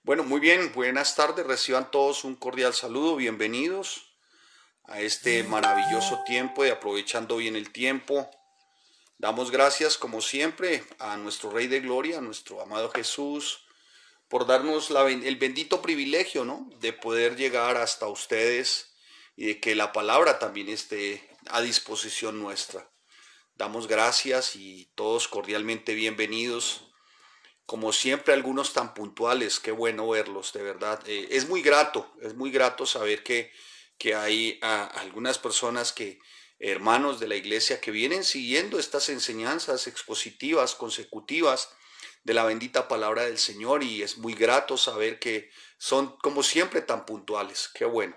Bueno, muy bien, buenas tardes, reciban todos un cordial saludo, bienvenidos a este maravilloso tiempo de aprovechando bien el tiempo. Damos gracias como siempre a nuestro Rey de Gloria, a nuestro amado Jesús, por darnos el bendito privilegio, ¿no?, de poder llegar hasta ustedes y de que la palabra también esté a disposición nuestra. Damos gracias y todos cordialmente bienvenidos. Como siempre, algunos tan puntuales, qué bueno verlos, de verdad. Es muy grato saber que hay algunas personas hermanos de la iglesia, que vienen siguiendo estas enseñanzas expositivas, consecutivas de la bendita palabra del Señor, y es muy grato saber que son, como siempre, tan puntuales. Qué bueno.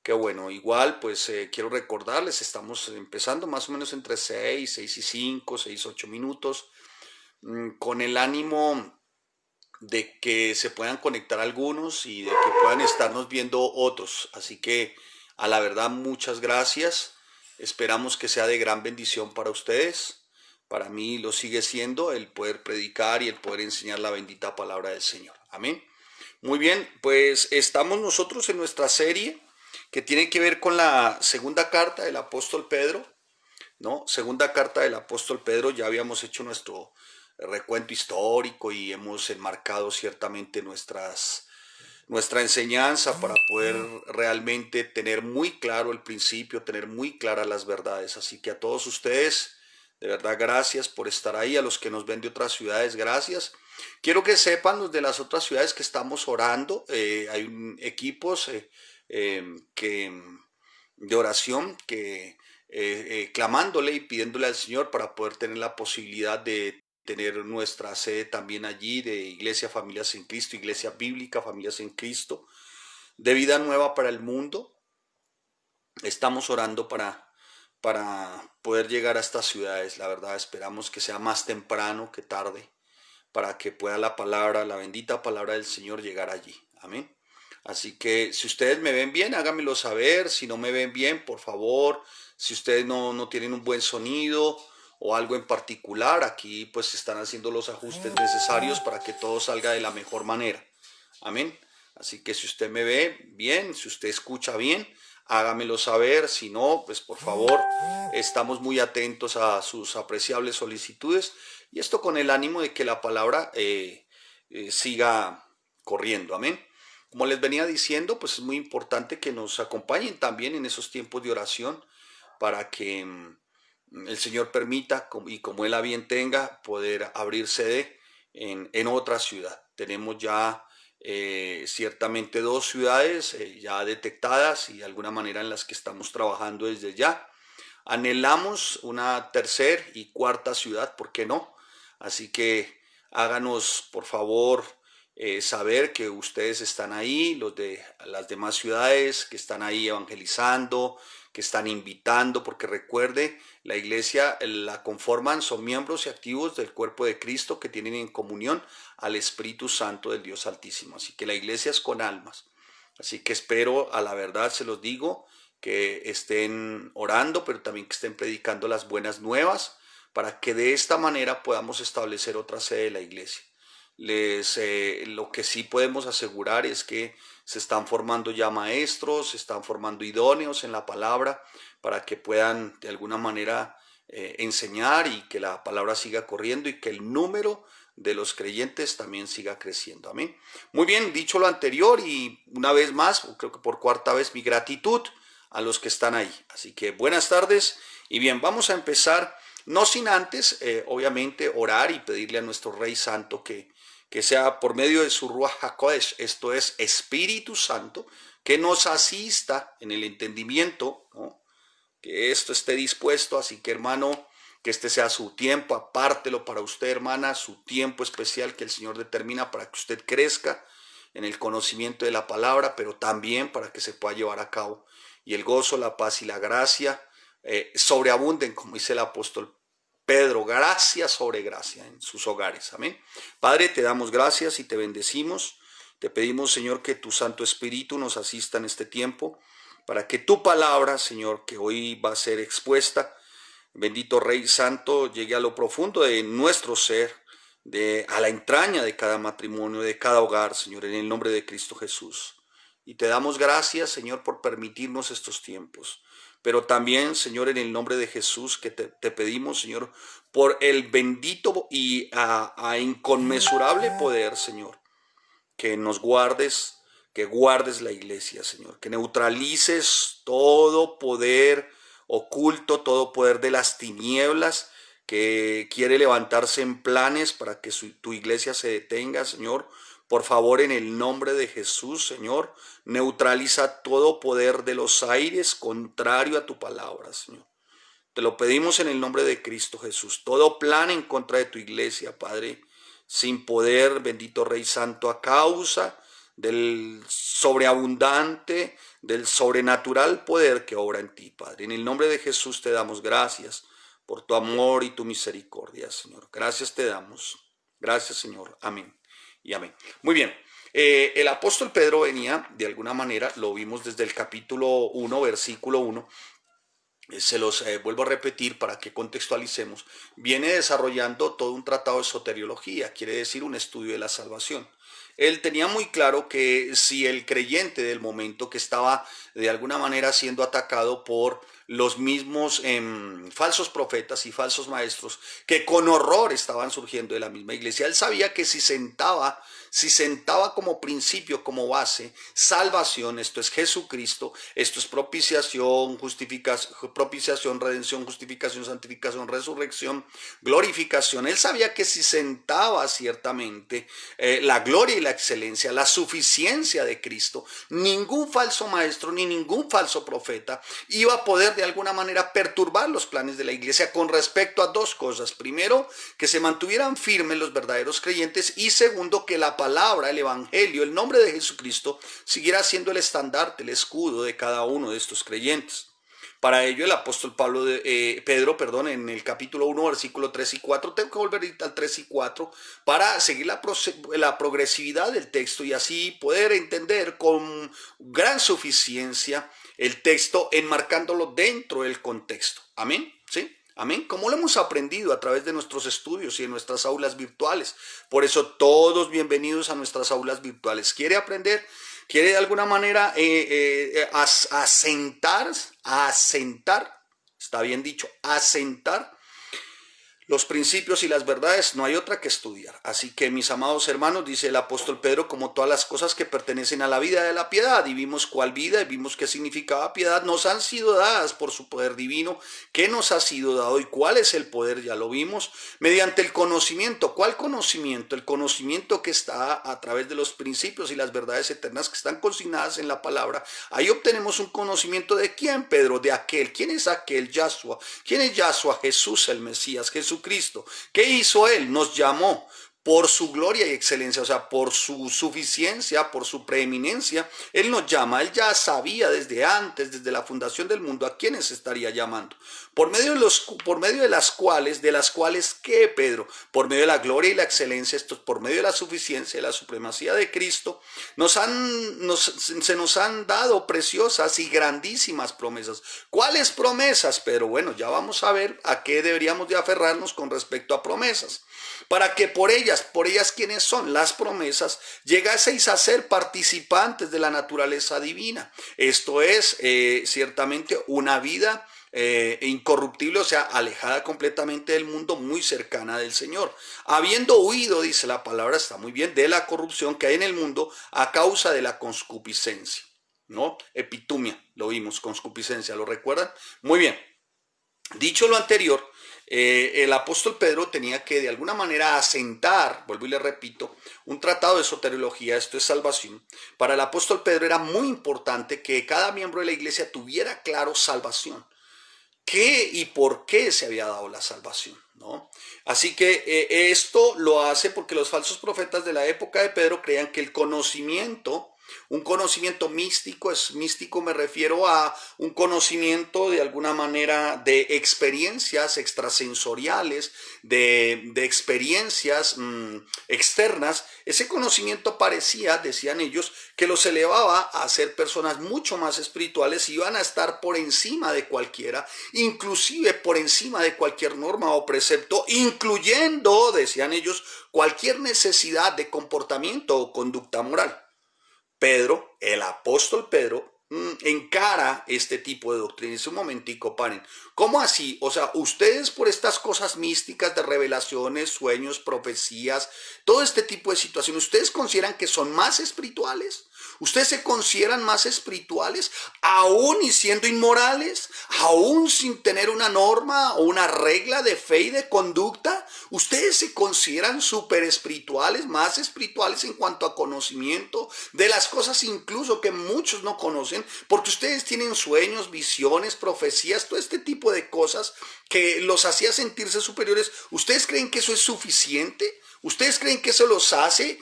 Qué bueno, igual pues quiero recordarles, estamos empezando más o menos entre 6 y 5, 6, 8 minutos, con el ánimo de que se puedan conectar algunos y de que puedan estarnos viendo otros. Así que a la verdad muchas gracias. Esperamos que sea de gran bendición para ustedes. Para mí lo sigue siendo el poder predicar y el poder enseñar la bendita palabra del Señor. Amén. Muy bien, pues estamos nosotros en nuestra serie que tiene que ver con la segunda carta del apóstol Pedro, ¿no? Segunda carta del apóstol Pedro. Ya habíamos hecho nuestro recuento histórico y hemos enmarcado ciertamente nuestra enseñanza para poder realmente tener muy claro el principio, tener muy claras las verdades. Así que a todos ustedes, de verdad, gracias por estar ahí. A los que nos ven de otras ciudades, gracias. Quiero que sepan los de las otras ciudades que estamos orando. Hay equipos que de oración que clamándole y pidiéndole al Señor para poder tener la posibilidad de tener nuestra sede también allí, de Iglesia Familias en Cristo, Iglesia Bíblica Familias en Cristo, de vida nueva para el mundo. Estamos orando para poder llegar a estas ciudades. La verdad, esperamos que sea más temprano que tarde, para que pueda la palabra, la bendita palabra del Señor, llegar allí. Amén. Así que si ustedes me ven bien, háganmelo saber. Si no me ven bien, por favor, si ustedes no tienen un buen sonido o algo en particular, aquí pues se están haciendo los ajustes necesarios para que todo salga de la mejor manera. Amén. Así que si usted me ve bien, si usted escucha bien, hágamelo saber. Si no, pues por favor, estamos muy atentos a sus apreciables solicitudes, y esto con el ánimo de que la palabra siga corriendo. Amén. Como les venía diciendo, pues es muy importante que nos acompañen también en esos tiempos de oración, para que el Señor permita, y como Él a bien tenga, poder abrir sede en otra ciudad. Tenemos ya ciertamente 2 ciudades ya detectadas y de alguna manera en las que estamos trabajando desde ya. Anhelamos una tercera y cuarta ciudad, ¿por qué no? Así que háganos por favor saber que ustedes están ahí, los de las demás ciudades que están ahí evangelizando, que están invitando, porque recuerde, la iglesia la conforman, son miembros y activos del cuerpo de Cristo, que tienen en comunión al Espíritu Santo del Dios Altísimo. Así que la iglesia es con almas. Así que espero, a la verdad se los digo, que estén orando, pero también que estén predicando las buenas nuevas, para que de esta manera podamos establecer otra sede de la iglesia. Lo que sí podemos asegurar es que se están formando ya maestros, se están formando idóneos en la palabra, para que puedan de alguna manera enseñar, y que la palabra siga corriendo y que el número de los creyentes también siga creciendo. Amén. Muy bien, dicho lo anterior, y una vez más, creo que por cuarta vez, mi gratitud a los que están ahí. Así que buenas tardes, y bien, vamos a empezar, no sin antes, obviamente, orar y pedirle a nuestro Rey Santo que sea por medio de su Ruach HaKodesh, esto es Espíritu Santo, que nos asista en el entendimiento, ¿no?, que esto esté dispuesto. Así que, hermano, que este sea su tiempo, apártelo para usted, hermana, su tiempo especial que el Señor determina para que usted crezca en el conocimiento de la palabra, pero también para que se pueda llevar a cabo, y el gozo, la paz y la gracia sobreabunden, como dice el apóstol Pedro, gracia sobre gracia en sus hogares. Amén. Padre, te damos gracias y te bendecimos. Te pedimos, Señor, que tu Santo Espíritu nos asista en este tiempo, para que tu palabra, Señor, que hoy va a ser expuesta, bendito Rey Santo, llegue a lo profundo de nuestro ser, a la entraña de cada matrimonio, de cada hogar, Señor, en el nombre de Cristo Jesús. Y te damos gracias, Señor, por permitirnos estos tiempos. Pero también, Señor, en el nombre de Jesús, que te pedimos, Señor, por el bendito y a inconmensurable poder, Señor, que nos guardes, que guardes la iglesia, Señor, que neutralices todo poder oculto, todo poder de las tinieblas que quiere levantarse en planes para que tu iglesia se detenga, Señor. Por favor, en el nombre de Jesús, Señor, neutraliza todo poder de los aires contrario a tu palabra, Señor. Te lo pedimos en el nombre de Cristo Jesús. Todo plan en contra de tu iglesia, Padre, sin poder, bendito Rey Santo, a causa del sobreabundante, del sobrenatural poder que obra en ti, Padre. En el nombre de Jesús te damos gracias por tu amor y tu misericordia, Señor. Gracias te damos. Gracias, Señor. Amén y amén. Muy bien. El apóstol Pedro venía, de alguna manera, lo vimos desde el capítulo 1, versículo 1, se los vuelvo a repetir para que contextualicemos, viene desarrollando todo un tratado de soteriología, quiere decir un estudio de la salvación. Él tenía muy claro que si el creyente del momento que estaba de alguna manera siendo atacado por los mismos falsos profetas y falsos maestros que con horror estaban surgiendo de la misma iglesia, él sabía que si sentaba como principio, como base, salvación, esto es Jesucristo, esto es propiciación, redención, justificación, santificación, resurrección, glorificación. Él sabía que si sentaba ciertamente la gloria y la excelencia, la suficiencia de Cristo, ningún falso maestro ni ningún falso profeta iba a poder de alguna manera perturbar los planes de la iglesia con respecto a dos cosas. Primero, que se mantuvieran firmes los verdaderos creyentes, y segundo, que la palabra, el evangelio, el nombre de Jesucristo siguiera siendo el estandarte, el escudo de cada uno de estos creyentes. Para ello el apóstol Pedro, en el capítulo 1, versículo 3 y 4, tengo que volver al 3 y 4 para seguir la progresividad del texto y así poder entender con gran suficiencia el texto, enmarcándolo dentro del contexto. Amén, ¿sí? Amén, como lo hemos aprendido a través de nuestros estudios y en nuestras aulas virtuales. Por eso todos bienvenidos a nuestras aulas virtuales. ¿Quiere aprender? ¿Quiere de alguna manera asentar, está bien dicho, asentar los principios y las verdades? No hay otra que estudiar. Así que, mis amados hermanos, dice el apóstol Pedro, como todas las cosas que pertenecen a la vida de la piedad, y vimos cuál vida, y vimos qué significaba piedad, nos han sido dadas por su poder divino. ¿Qué nos ha sido dado y cuál es el poder? Ya lo vimos, mediante el conocimiento. ¿Cuál conocimiento? El conocimiento que está a través de los principios y las verdades eternas que están consignadas en la palabra. Ahí obtenemos un conocimiento de quién, Pedro, de aquel. ¿Quién es aquel? Yahshua. ¿Quién es Yahshua? Jesús el Mesías, Jesucristo. ¿Qué hizo él? Nos llamó por su gloria y excelencia, o sea, por su suficiencia, por su preeminencia. Él nos llama. Él ya sabía desde antes, desde la fundación del mundo, a quiénes estaría llamando. Por medio de las cuales, ¿qué, Pedro? Por medio de la gloria y la excelencia, esto es por medio de la suficiencia y la supremacía de Cristo, se nos han dado preciosas y grandísimas promesas. ¿Cuáles promesas, Pedro? Bueno, ya vamos a ver a qué deberíamos de aferrarnos con respecto a promesas. Para que por ellas, ¿quiénes son? Las promesas, llegaseis a ser participantes de la naturaleza divina. Esto es ciertamente una vida incorruptible, o sea, alejada completamente del mundo, muy cercana del Señor. Habiendo huido, dice la palabra, está muy bien, de la corrupción que hay en el mundo a causa de la concupiscencia, ¿no? Epitumia, lo vimos, concupiscencia, ¿lo recuerdan? Muy bien. Dicho lo anterior, el apóstol Pedro tenía que de alguna manera asentar, vuelvo y le repito, un tratado de soteriología, esto es salvación. Para el apóstol Pedro era muy importante que cada miembro de la iglesia tuviera claro salvación. ¿Qué y por qué se había dado la salvación? ¿No? Así que esto lo hace porque los falsos profetas de la época de Pedro creían que el conocimiento Un conocimiento místico, místico me refiero a un conocimiento de alguna manera de experiencias extrasensoriales, de experiencias externas. Ese conocimiento parecía, decían ellos, que los elevaba a ser personas mucho más espirituales y iban a estar por encima de cualquiera, inclusive por encima de cualquier norma o precepto, incluyendo, decían ellos, cualquier necesidad de comportamiento o conducta moral. Pedro, el apóstol Pedro, encara este tipo de doctrina. Es un momentico, paren. ¿Cómo así? O sea, ustedes por estas cosas místicas de revelaciones, sueños, profecías, todo este tipo de situaciones, ¿ustedes consideran que son más espirituales? ¿Ustedes se consideran más espirituales aún y siendo inmorales? ¿Aún sin tener una norma o una regla de fe y de conducta? ¿Ustedes se consideran súper espirituales, más espirituales en cuanto a conocimiento de las cosas incluso que muchos no conocen? Porque ustedes tienen sueños, visiones, profecías, todo este tipo de cosas que los hacía sentirse superiores. ¿Ustedes creen que eso es suficiente? ¿Ustedes creen que eso los hace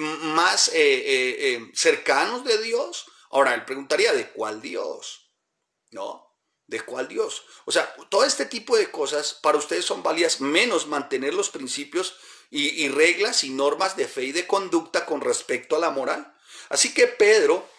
más cercanos de Dios? Ahora, él preguntaría, ¿de cuál Dios? ¿No? ¿De cuál Dios? O sea, todo este tipo de cosas para ustedes son válidas, menos mantener los principios y reglas y normas de fe y de conducta con respecto a la moral. Así que Pedro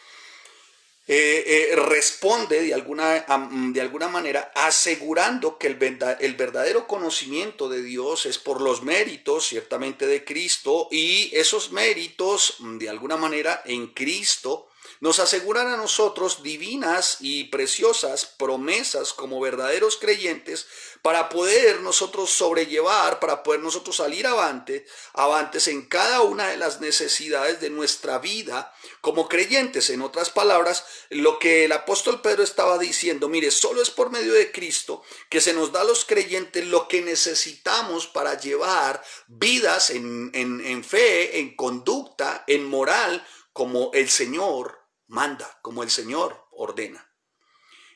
responde de alguna manera asegurando que el verdadero conocimiento de Dios es por los méritos ciertamente de Cristo, y esos méritos de alguna manera en Cristo nos aseguran a nosotros divinas y preciosas promesas como verdaderos creyentes para poder nosotros sobrellevar, para poder nosotros salir avantes en cada una de las necesidades de nuestra vida como creyentes. En otras palabras, lo que el apóstol Pedro estaba diciendo, mire, solo es por medio de Cristo que se nos da a los creyentes lo que necesitamos para llevar vidas en fe, en conducta, en moral, como el Señor manda, como el Señor ordena.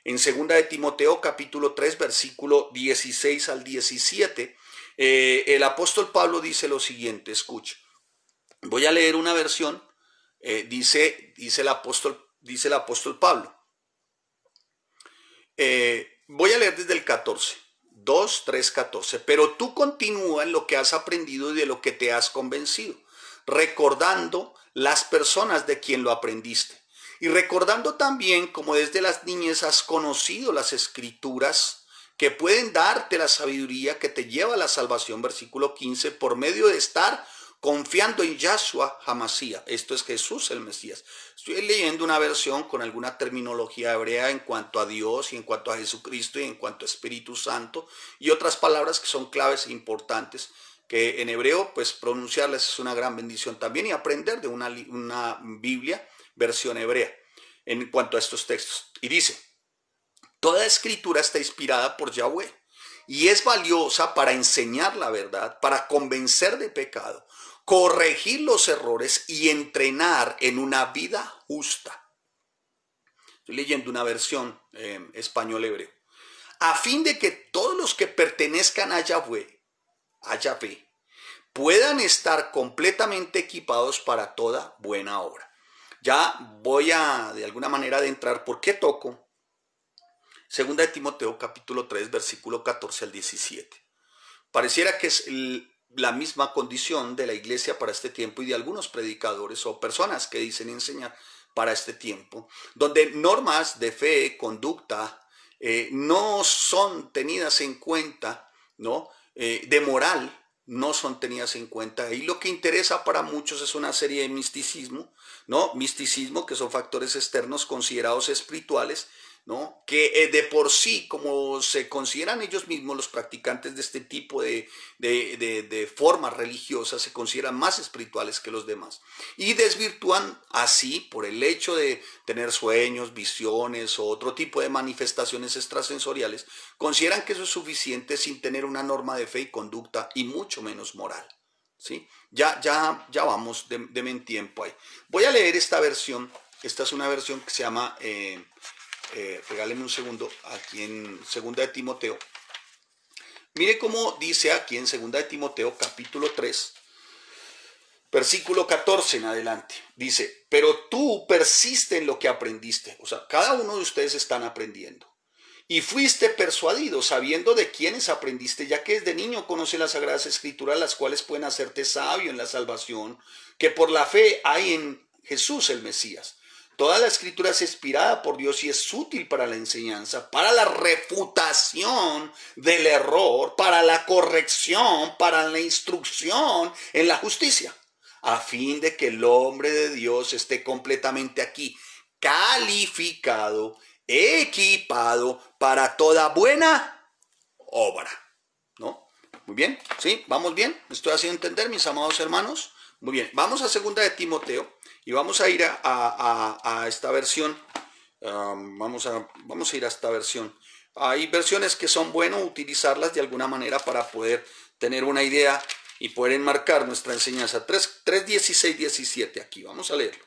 En 2 de Timoteo capítulo 3 versículo 16 al 17, el apóstol Pablo dice lo siguiente, escucha. Voy a leer una versión, dice el apóstol Pablo. Voy a leer desde el 14, 2, 3, 14. Pero tú continúa en lo que has aprendido y de lo que te has convencido, recordando las personas de quien lo aprendiste. Y recordando también como desde las niñez has conocido las escrituras que pueden darte la sabiduría que te lleva a la salvación, versículo 15, por medio de estar confiando en Yahshua Hamashiach. Esto es Jesús el Mesías. Estoy leyendo una versión con alguna terminología hebrea en cuanto a Dios y en cuanto a Jesucristo y en cuanto a Espíritu Santo y otras palabras que son claves e importantes, que en hebreo pues pronunciarlas es una gran bendición también, y aprender de una Biblia versión hebrea en cuanto a estos textos. Y dice, toda escritura está inspirada por Yahweh y es valiosa para enseñar la verdad, para convencer de pecado, corregir los errores y entrenar en una vida justa. Estoy leyendo una versión español hebreo. A fin de que todos los que pertenezcan a Yahweh, puedan estar completamente equipados para toda buena obra. Ya voy a de alguna manera adentrar por qué toco 2 de Timoteo capítulo 3 versículo 14 al 17. Pareciera que es la misma condición de la iglesia para este tiempo y de algunos predicadores o personas que dicen enseñar para este tiempo, donde normas de fe, conducta, no son tenidas en cuenta, ¿no? De moral, no son tenidas en cuenta. Y lo que interesa para muchos es una serie de misticismo, ¿no? Misticismo, que son factores externos considerados espirituales, ¿no? Que de por sí, como se consideran ellos mismos los practicantes de este tipo de formas religiosas, se consideran más espirituales que los demás. Y desvirtúan así, por el hecho de tener sueños, visiones o otro tipo de manifestaciones extrasensoriales, consideran que eso es suficiente sin tener una norma de fe y conducta y mucho menos moral. ¿Sí? Ya vamos, deme en tiempo ahí. Voy a leer esta versión. Esta es una versión que se llama... regálenme un segundo, aquí en 2 de Timoteo. Mire cómo dice aquí en 2 de Timoteo capítulo 3, Versículo 14 en adelante. Dice, pero tú persiste en lo que aprendiste. O sea, cada uno de ustedes están aprendiendo. Y fuiste persuadido, sabiendo de quiénes aprendiste, ya que desde niño conoces las sagradas escrituras, las cuales pueden hacerte sabio en la salvación, que por la fe hay en Jesús el Mesías. Toda la escritura es inspirada por Dios y es útil para la enseñanza, para la refutación del error, para la corrección, para la instrucción en la justicia, a fin de que el hombre de Dios esté completamente aquí, calificado, equipado para toda buena obra, ¿no? Muy bien, ¿sí? ¿Vamos bien? ¿Me estoy haciendo entender, mis amados hermanos? Muy bien, vamos a 2 de Timoteo y vamos a ir a esta versión. Vamos a ir a esta versión. Hay versiones que son buenas utilizarlas de alguna manera para poder tener una idea y poder enmarcar nuestra enseñanza. 3:16, 17 aquí, vamos a leerlo.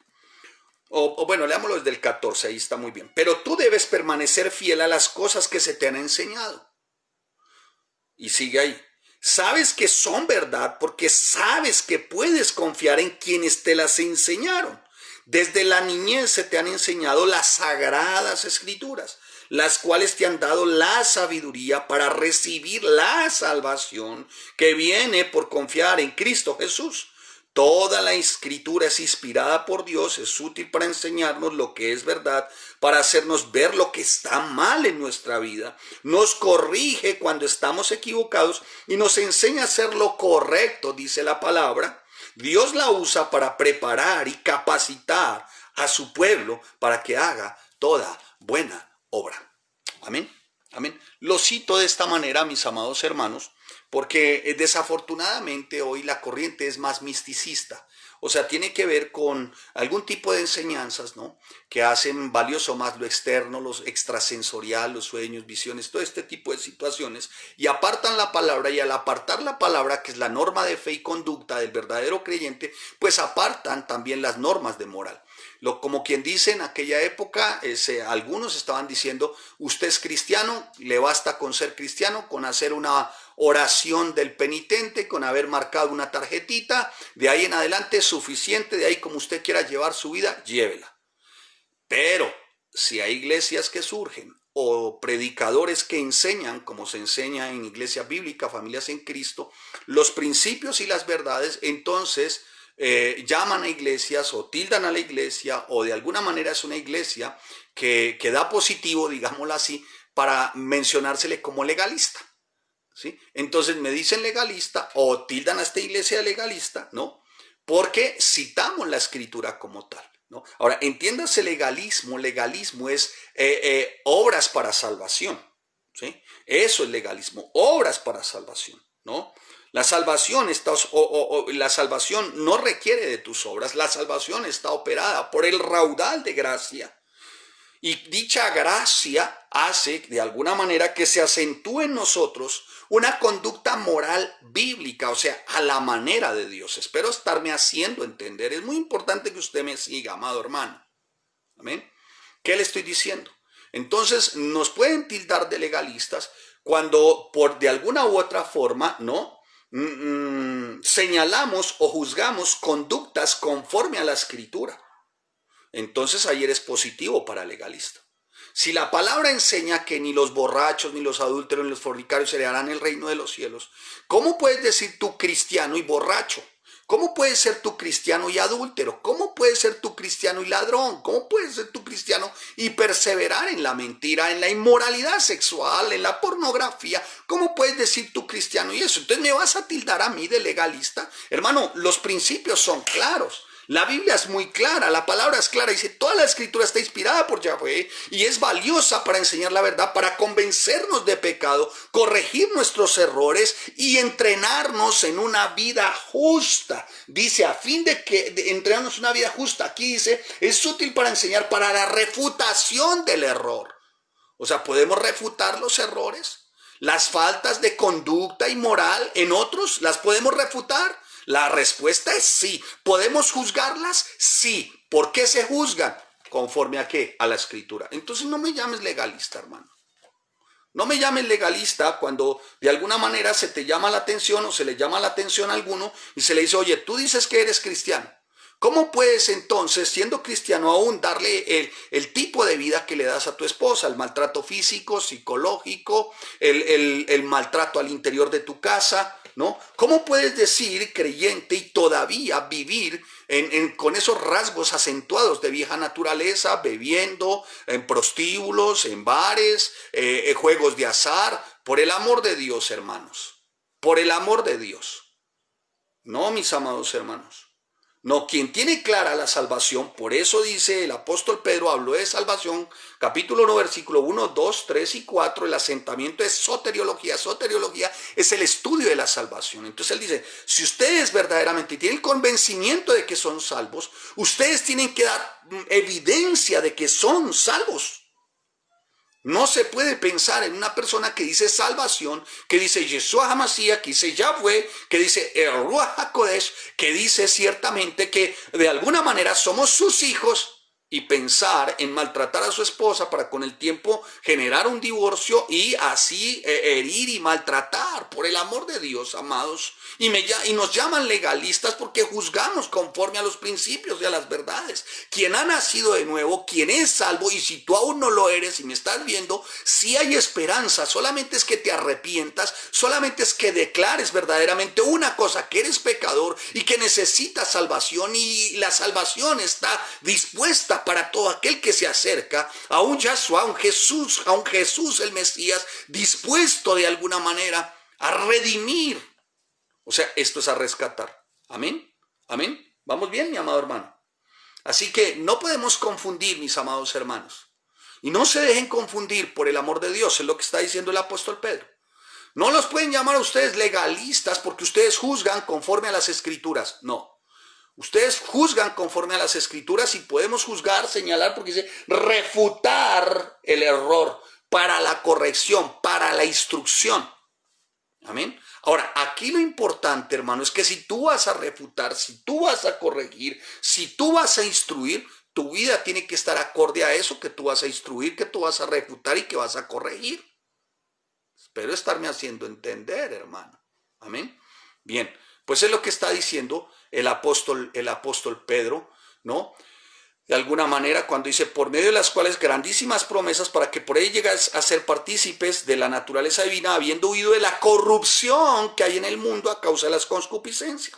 O bueno, leámoslo desde el 14, ahí está muy bien. Pero tú debes permanecer fiel a las cosas que se te han enseñado. Y sigue ahí. Sabes que son verdad porque sabes que puedes confiar en quienes te las enseñaron. Desde la niñez se te han enseñado las sagradas escrituras, las cuales te han dado la sabiduría para recibir la salvación que viene por confiar en Cristo Jesús. Toda la escritura es inspirada por Dios, es útil para enseñarnos lo que es verdad, para hacernos ver lo que está mal en nuestra vida. Nos corrige cuando estamos equivocados y nos enseña a hacer lo correcto, dice la palabra. Dios la usa para preparar y capacitar a su pueblo para que haga toda buena obra. Amén. Amén. Lo cito de esta manera, mis amados hermanos, porque desafortunadamente hoy la corriente es más misticista. O sea, tiene que ver con algún tipo de enseñanzas, ¿no? Que hacen valioso más lo externo, lo extrasensorial, los sueños, visiones, todo este tipo de situaciones, y apartan la palabra, y al apartar la palabra, que es la norma de fe y conducta del verdadero creyente, pues apartan también las normas de moral. Como quien dice en aquella época, algunos estaban diciendo, usted es cristiano, le basta con ser cristiano, con hacer una oración del penitente, con haber marcado una tarjetita, de ahí en adelante es suficiente, de ahí como usted quiera llevar su vida, llévela. Pero si hay iglesias que surgen o predicadores que enseñan, como se enseña en iglesia bíblica, familias en Cristo, los principios y las verdades, entonces llaman a iglesias o tildan a la iglesia, o de alguna manera es una iglesia que da positivo, digámoslo así, para mencionársele como legalista, ¿sí? Entonces me dicen legalista o tildan a esta iglesia de legalista, ¿no? Porque citamos la escritura como tal, ¿no? Ahora, entiéndase legalismo. Legalismo es obras para salvación, ¿sí? Eso es legalismo, obras para salvación, ¿no? La salvación la salvación no requiere de tus obras, la salvación está operada por el raudal de gracia. Y dicha gracia hace de alguna manera que se acentúe en nosotros una conducta moral bíblica, o sea, a la manera de Dios. Espero estarme haciendo entender. Es muy importante que usted me siga, amado hermano. ¿Amén? ¿Qué le estoy diciendo? Entonces, nos pueden tildar de legalistas cuando de alguna u otra forma, ¿no? Señalamos o juzgamos conductas conforme a la escritura. Entonces ahí eres positivo para legalista. Si la palabra enseña que ni los borrachos, ni los adúlteros, ni los fornicarios heredarán el reino de los cielos, ¿cómo puedes decir tú cristiano y borracho? ¿Cómo puedes ser tú cristiano y adúltero? ¿Cómo puedes ser tú cristiano y ladrón? ¿Cómo puedes ser tú cristiano y perseverar en la mentira, en la inmoralidad sexual, en la pornografía? ¿Cómo puedes decir tú cristiano y eso? Entonces, ¿me vas a tildar a mí de legalista? Hermano, los principios son claros. La Biblia es muy clara, la palabra es clara, dice, toda la escritura está inspirada por Yahweh y es valiosa para enseñar la verdad, para convencernos de pecado, corregir nuestros errores y entrenarnos en una vida justa. Dice, a fin de entrenarnos en una vida justa, aquí dice, es útil para enseñar, para la refutación del error. O sea, ¿podemos refutar los errores? Las faltas de conducta y moral en otros, ¿las podemos refutar? La respuesta es sí. ¿Podemos juzgarlas? Sí. ¿Por qué se juzgan? ¿Conforme a qué? A la escritura. Entonces no me llames legalista, hermano. No me llames legalista cuando de alguna manera se te llama la atención o se le llama la atención a alguno y se le dice, oye, tú dices que eres cristiano. ¿Cómo puedes entonces, siendo cristiano aún, darle el tipo de vida que le das a tu esposa? El maltrato físico, psicológico, el maltrato al interior de tu casa, ¿no? ¿Cómo puedes decir creyente y todavía vivir con esos rasgos acentuados de vieja naturaleza, bebiendo, en prostíbulos, en bares, juegos de azar? Por el amor de Dios, hermanos, por el amor de Dios. No, mis amados hermanos. No, quien tiene clara la salvación, por eso dice el apóstol Pedro, habló de salvación, capítulo 1, versículo 1, 2, 3 y 4, el asentamiento es soteriología. Soteriología es el estudio de la salvación. Entonces él dice, si ustedes verdaderamente tienen convencimiento de que son salvos, ustedes tienen que dar evidencia de que son salvos. No se puede pensar en una persona que dice salvación, que dice Yeshua HaMashiach, que dice Yahweh, que dice el Ruach HaKodesh, que dice ciertamente que de alguna manera somos sus hijos, y pensar en maltratar a su esposa para con el tiempo generar un divorcio y así herir y maltratar. Por el amor de Dios, amados. Y nos llaman legalistas porque juzgamos conforme a los principios y a las verdades. Quien ha nacido de nuevo, quien es salvo, y si tú aún no lo eres y me estás viendo, sí hay esperanza. Solamente es que te arrepientas, solamente es que declares verdaderamente una cosa, que eres pecador y que necesitas salvación, y la salvación está dispuesta para todo aquel que se acerca a un Yahshua, a un Jesús el Mesías, dispuesto de alguna manera a redimir. O sea, esto es a rescatar. Amén. Amén. ¿Vamos bien, mi amado hermano? Así que no podemos confundir, mis amados hermanos. Y no se dejen confundir, por el amor de Dios, es lo que está diciendo el apóstol Pedro. No los pueden llamar a ustedes legalistas porque ustedes juzgan conforme a las escrituras. No. Ustedes juzgan conforme a las escrituras, y podemos juzgar, señalar, porque dice refutar el error para la corrección, para la instrucción. Amén. Ahora, aquí lo importante, hermano, es que si tú vas a refutar, si tú vas a corregir, si tú vas a instruir, tu vida tiene que estar acorde a eso que tú vas a instruir, que tú vas a refutar y que vas a corregir. Espero estarme haciendo entender, hermano. Amén. Bien, pues es lo que está diciendo el apóstol Pedro, ¿no? De alguna manera, cuando dice, por medio de las cuales grandísimas promesas, para que por ahí llegas a ser partícipes de la naturaleza divina, habiendo huido de la corrupción que hay en el mundo a causa de las concupiscencias.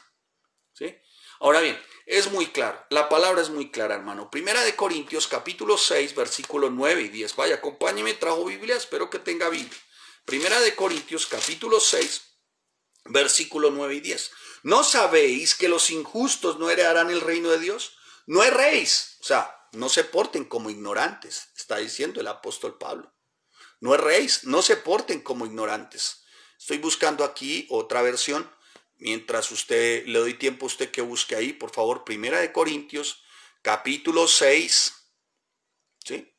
¿Sí? Ahora bien, es muy claro, la palabra es muy clara, hermano. Primera de Corintios, capítulo 6, versículos 9 y 10. Vaya, acompáñeme, trajo Biblia, espero que tenga Biblia. Primera de Corintios, capítulo 6, versículos 9 y 10. ¿No sabéis que los injustos no heredarán el reino de Dios? No erréis, o sea, no se porten como ignorantes, está diciendo el apóstol Pablo. No erréis, no se porten como ignorantes. Estoy buscando aquí otra versión. Mientras le doy tiempo a usted que busque ahí, por favor, Primera de Corintios, capítulo 6. ¿Sí?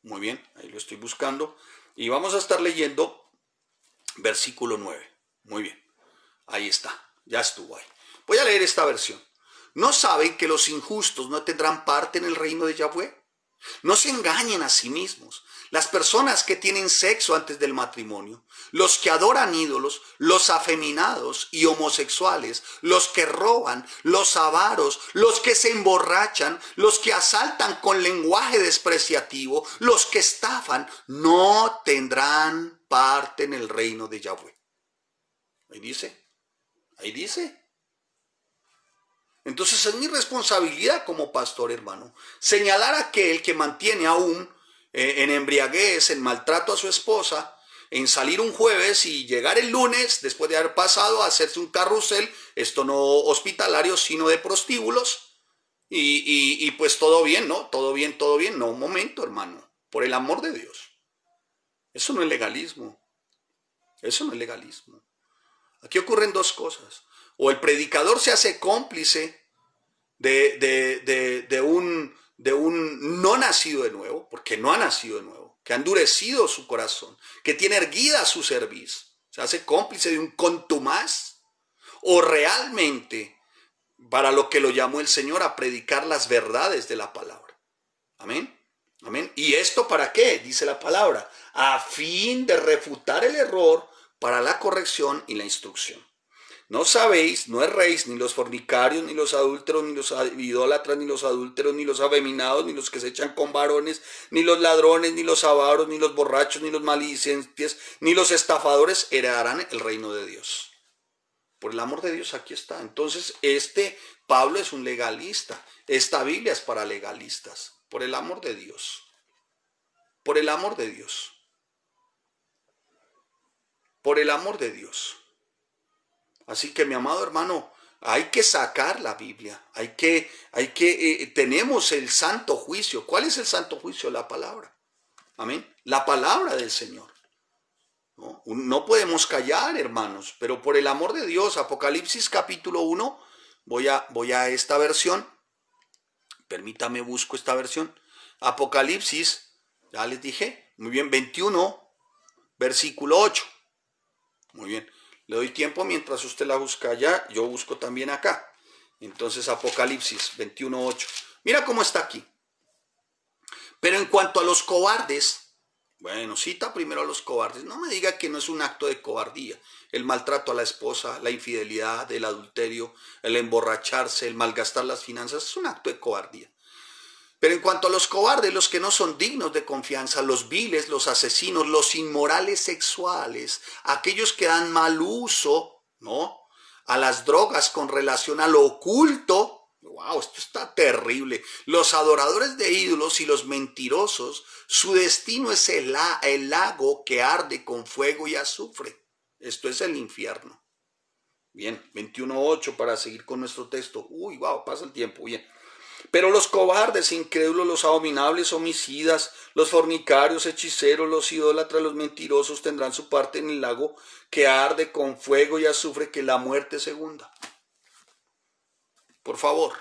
Muy bien, ahí lo estoy buscando. Y vamos a estar leyendo versículo 9. Muy bien, ahí está, ya estuvo ahí. Voy a leer esta versión. ¿No saben que los injustos no tendrán parte en el reino de Yahweh? No se engañen a sí mismos. Las personas que tienen sexo antes del matrimonio, los que adoran ídolos, los afeminados y homosexuales, los que roban, los avaros, los que se emborrachan, los que asaltan con lenguaje despreciativo, los que estafan, no tendrán parte en el reino de Yahweh. Ahí dice, ahí dice. Entonces es mi responsabilidad como pastor, hermano, señalar a aquel que mantiene aún en embriaguez, en maltrato a su esposa, en salir un jueves y llegar el lunes, después de haber pasado a hacerse un carrusel, esto no hospitalario, sino de prostíbulos, y pues todo bien, ¿no? Todo bien, no, un momento, hermano, por el amor de Dios. Eso no es legalismo, eso no es legalismo. Aquí ocurren dos cosas. O el predicador se hace cómplice de un no nacido de nuevo, porque no ha nacido de nuevo, que ha endurecido su corazón, que tiene erguida su cerviz, se hace cómplice de un contumaz, o realmente, para lo que lo llamó el Señor, a predicar las verdades de la palabra. Amén. Amén. ¿Y esto para qué? Dice la palabra, a fin de refutar el error para la corrección y la instrucción. No sabéis, no erréis, ni los fornicarios, ni los adúlteros, ni los idólatras, ni los adúlteros, ni los afeminados, ni los que se echan con varones, ni los ladrones, ni los avaros, ni los borrachos, ni los maledicientes, ni los estafadores heredarán el reino de Dios. Por el amor de Dios, aquí está. Entonces, Pablo es un legalista. Esta Biblia es para legalistas. Por el amor de Dios. Por el amor de Dios. Por el amor de Dios. Así que, mi amado hermano, hay que sacar la Biblia. Tenemos el santo juicio. ¿Cuál es el santo juicio? La palabra. Amén. La palabra del Señor. No podemos callar, hermanos, pero por el amor de Dios, Apocalipsis capítulo 1, voy a esta versión, permítame, busco esta versión, Apocalipsis, ya les dije, muy bien, 21, versículo 8, muy bien, le doy tiempo mientras usted la busca allá, yo busco también acá, entonces Apocalipsis 21, 8, mira cómo está aquí, pero en cuanto a los cobardes, bueno, cita primero a los cobardes. No me diga que no es un acto de cobardía. El maltrato a la esposa, la infidelidad, el adulterio, el emborracharse, el malgastar las finanzas, es un acto de cobardía. Pero en cuanto a los cobardes, los que no son dignos de confianza, los viles, los asesinos, los inmorales sexuales, aquellos que dan mal uso, ¿no?, a las drogas con relación a lo oculto. Wow, esto está terrible. Los adoradores de ídolos y los mentirosos, su destino es el lago que arde con fuego y azufre. Esto es el infierno. Bien, 21:8 para seguir con nuestro texto. Uy, wow, pasa el tiempo, bien. Pero los cobardes, incrédulos, los abominables, homicidas, los fornicarios, hechiceros, los idólatras, los mentirosos tendrán su parte en el lago que arde con fuego y azufre, que es la muerte segunda. Por favor,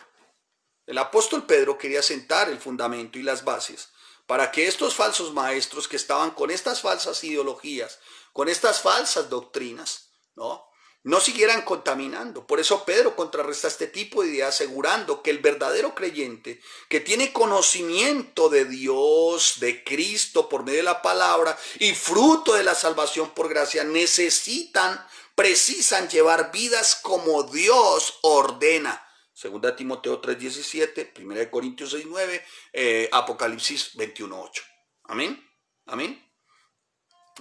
el apóstol Pedro quería sentar el fundamento y las bases para que estos falsos maestros que estaban con estas falsas ideologías, con estas falsas doctrinas, no siguieran contaminando. Por eso Pedro contrarresta este tipo de ideas, asegurando que el verdadero creyente que tiene conocimiento de Dios, de Cristo por medio de la palabra y fruto de la salvación por gracia, precisan llevar vidas como Dios ordena. 2 Timoteo 3:17, 1 Corintios 6:9, Apocalipsis 21:8. Amén, amén.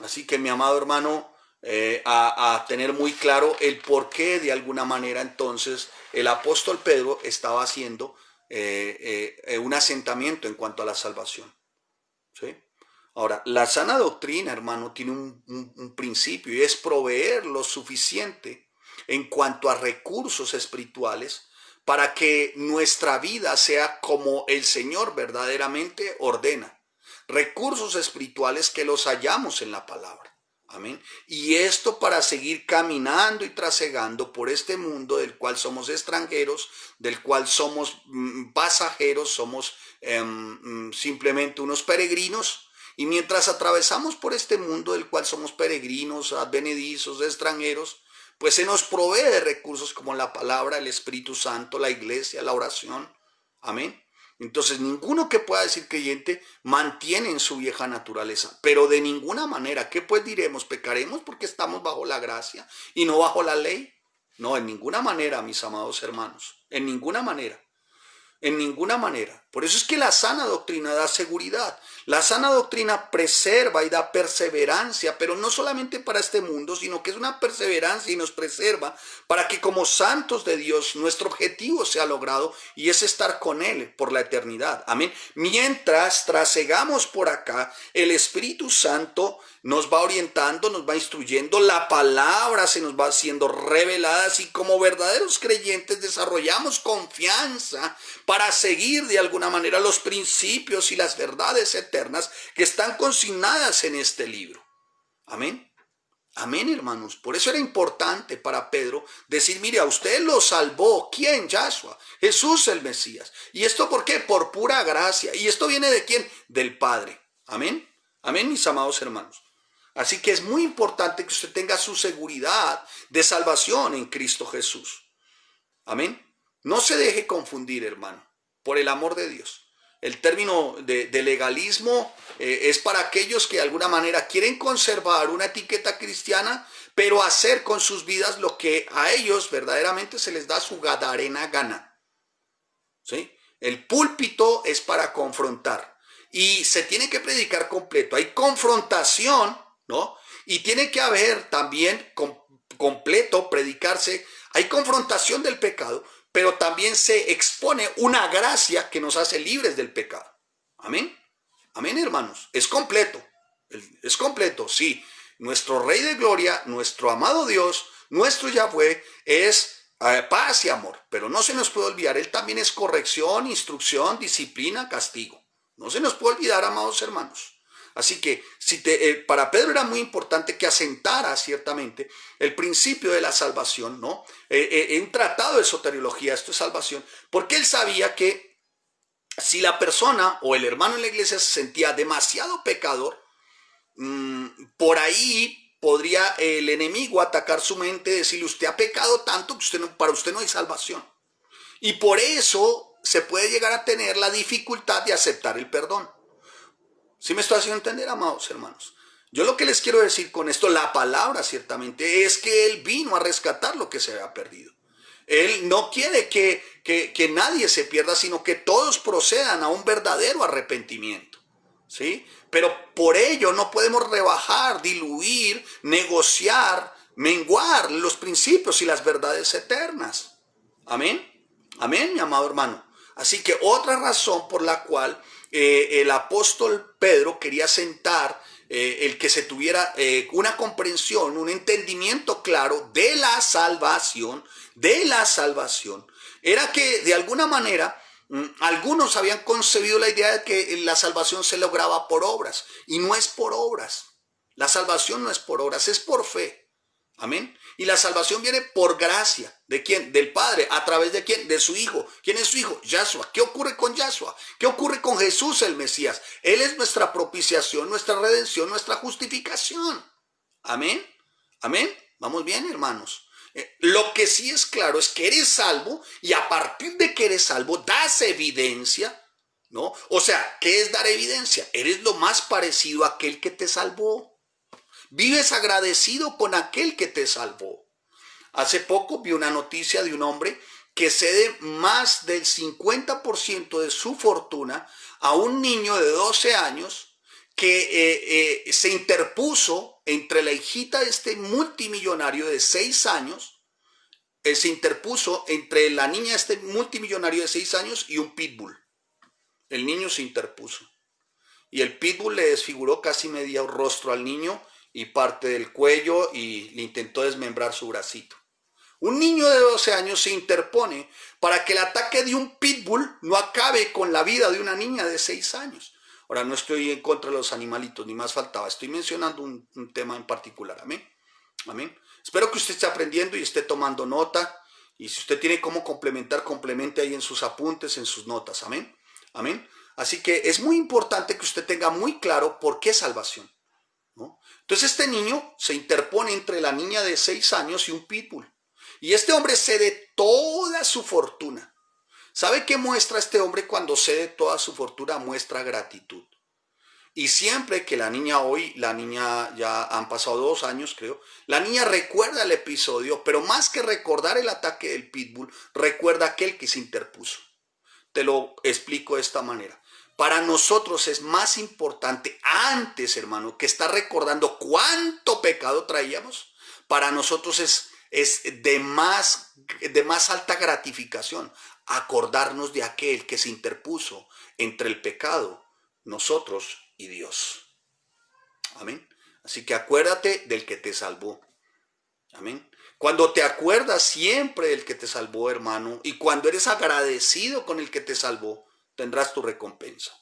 Así que, mi amado hermano, a tener muy claro el por qué de alguna manera entonces el apóstol Pedro estaba haciendo un asentamiento en cuanto a la salvación. ¿Sí? Ahora, la sana doctrina, hermano, tiene un principio, y es proveer lo suficiente en cuanto a recursos espirituales para que nuestra vida sea como el Señor verdaderamente ordena. Recursos espirituales que los hallamos en la palabra. Amén. Y esto para seguir caminando y trasegando por este mundo del cual somos extranjeros, del cual somos pasajeros, somos simplemente unos peregrinos. Y mientras atravesamos por este mundo del cual somos peregrinos, advenedizos, extranjeros, pues se nos provee de recursos como la palabra, el Espíritu Santo, la iglesia, la oración. Amén. Entonces, ninguno que pueda decir creyente mantiene en su vieja naturaleza, pero de ninguna manera. ¿Qué pues diremos? ¿Pecaremos porque estamos bajo la gracia y no bajo la ley? No, en ninguna manera, mis amados hermanos, en ninguna manera. En ninguna manera. Por eso es que la sana doctrina da seguridad. La sana doctrina preserva y da perseverancia, pero no solamente para este mundo, sino que es una perseverancia y nos preserva para que como santos de Dios nuestro objetivo sea logrado, y es estar con Él por la eternidad. Amén. Mientras trasegamos por acá, el Espíritu Santo nos va orientando, nos va instruyendo, la palabra se nos va siendo revelada, y como verdaderos creyentes desarrollamos confianza para seguir de alguna manera los principios y las verdades eternas que están consignadas en este libro. Amén. Amén, hermanos. Por eso era importante para Pedro decir, mire, a usted lo salvó. ¿Quién? Yahshua. Jesús el Mesías. ¿Y esto por qué? Por pura gracia. ¿Y esto viene de quién? Del Padre. Amén. Amén, mis amados hermanos. Así que es muy importante que usted tenga su seguridad de salvación en Cristo Jesús. Amén. No se deje confundir, hermano, por el amor de Dios. El término de legalismo es para aquellos que de alguna manera quieren conservar una etiqueta cristiana, pero hacer con sus vidas lo que a ellos verdaderamente se les da su gadarena gana. ¿Sí? El púlpito es para confrontar y se tiene que predicar completo. Hay confrontación, ¿no? Y tiene que haber también completo, predicarse. Hay confrontación del pecado, pero también se expone una gracia que nos hace libres del pecado. Amén. Amén, hermanos. Es completo. Es completo, sí. Nuestro Rey de Gloria, nuestro amado Dios, nuestro Yahweh es paz y amor. Pero no se nos puede olvidar, Él también es corrección, instrucción, disciplina, castigo. No se nos puede olvidar, amados hermanos. Así que para Pedro era muy importante que asentara ciertamente el principio de la salvación, ¿no? Un tratado de soteriología, esto es salvación, porque él sabía que si la persona o el hermano en la iglesia se sentía demasiado pecador, por ahí podría el enemigo atacar su mente y decirle: usted ha pecado tanto que para usted no hay salvación. Y por eso se puede llegar a tener la dificultad de aceptar el perdón. ¿Sí me estoy haciendo entender, amados hermanos? Yo lo que les quiero decir con esto, la palabra ciertamente, es que Él vino a rescatar lo que se había perdido. Él no quiere que nadie se pierda, sino que todos procedan a un verdadero arrepentimiento. ¿Sí? Pero por ello no podemos rebajar, diluir, negociar, menguar los principios y las verdades eternas. Amén. Amén, mi amado hermano. Así que otra razón por la cual el apóstol Pedro quería sentar el que se tuviera una comprensión, un entendimiento claro de la salvación, era que de alguna manera algunos habían concebido la idea de que la salvación se lograba por obras, y no es por obras. La salvación no es por obras, es por fe. Amén. Y la salvación viene por gracia. ¿De quién? Del Padre. ¿A través de quién? De su Hijo. ¿Quién es su Hijo? Yahshua. ¿Qué ocurre con Yahshua? ¿Qué ocurre con Jesús el Mesías? Él es nuestra propiciación, nuestra redención, nuestra justificación. Amén. Amén. Vamos bien, hermanos. Lo que sí es claro es que eres salvo, y a partir de que eres salvo das evidencia, ¿no? O sea, ¿qué es dar evidencia? Eres lo más parecido a aquel que te salvó. Vives agradecido con aquel que te salvó. Hace poco vi una noticia de un hombre que cede más del 50% de su fortuna a un niño de 12 años que se interpuso entre la hijita de este multimillonario de 6 años, se interpuso entre la niña de este multimillonario de 6 años y un pitbull. El niño se interpuso y el pitbull le desfiguró casi medio rostro al niño y parte del cuello, y le intentó desmembrar su bracito. Un niño de 12 años se interpone para que el ataque de un pitbull no acabe con la vida de una niña de 6 años. Ahora, no estoy en contra de los animalitos, ni más faltaba. Estoy mencionando un tema en particular. Amén. Amén. Espero que usted esté aprendiendo y esté tomando nota. Y si usted tiene cómo complementar, complemente ahí en sus apuntes, en sus notas. Amén. Amén. Así que es muy importante que usted tenga muy claro por qué salvación, ¿no? Entonces este niño se interpone entre la niña de 6 años y un pitbull. Y este hombre cede toda su fortuna. ¿Sabe qué muestra este hombre cuando cede toda su fortuna? Muestra gratitud. Y siempre que la niña ya han pasado 2 años, creo, la niña recuerda el episodio, pero más que recordar el ataque del pitbull, recuerda aquel que se interpuso. Te lo explico de esta manera. Para nosotros es más importante antes, hermano, que estar recordando cuánto pecado traíamos. Para nosotros es de más alta gratificación acordarnos de aquel que se interpuso entre el pecado, nosotros y Dios. Amén. Así que acuérdate del que te salvó. Amén. Cuando te acuerdas siempre del que te salvó, hermano, y cuando eres agradecido con el que te salvó, tendrás tu recompensa.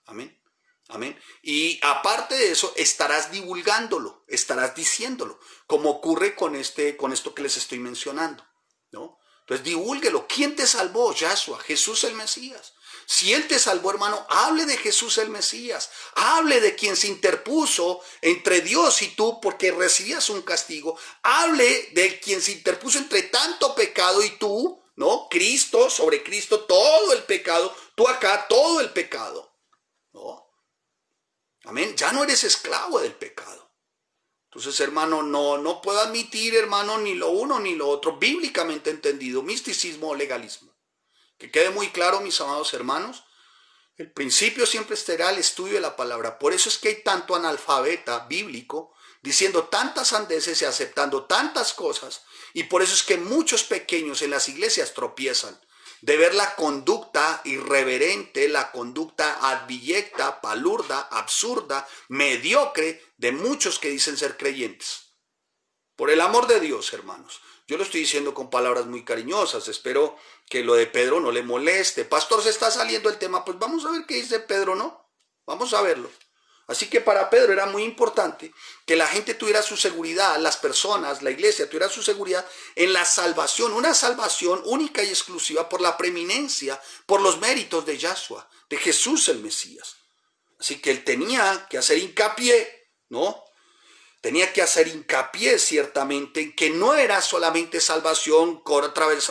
Amén. Amén. Y aparte de eso, estarás divulgándolo, estarás diciéndolo, como ocurre con esto que les estoy mencionando, ¿no? Entonces divúlguelo. ¿Quién te salvó? Yahshua, Jesús el Mesías. Si Él te salvó, hermano, hable de Jesús el Mesías. Hable de quien se interpuso entre Dios y tú porque recibías un castigo. Hable de quien se interpuso entre tanto pecado y tú, ¿no? Cristo, sobre Cristo, todo el pecado, tú acá, todo el pecado, ¿no? Amén, ya no eres esclavo del pecado. Entonces, hermano, no puedo admitir, hermano, ni lo uno ni lo otro, bíblicamente entendido, misticismo o legalismo. Que quede muy claro, mis amados hermanos, el principio siempre estará el estudio de la palabra. Por eso es que hay tanto analfabeta bíblico diciendo tantas sandeces y aceptando tantas cosas. Y por eso es que muchos pequeños en las iglesias tropiezan de ver la conducta irreverente, la conducta abyecta, palurda, absurda, mediocre de muchos que dicen ser creyentes. Por el amor de Dios, hermanos. Yo lo estoy diciendo con palabras muy cariñosas. Espero que lo de Pedro no le moleste. Pastor, se está saliendo el tema. Pues vamos a ver qué dice Pedro, ¿no? Vamos a verlo. Así que para Pedro era muy importante que la gente tuviera su seguridad, las personas, la iglesia tuviera su seguridad en la salvación. Una salvación única y exclusiva por la preeminencia, por los méritos de Yahshua, de Jesús el Mesías. Así que él tenía que hacer hincapié, ¿no? Tenía que hacer hincapié ciertamente en que no era solamente salvación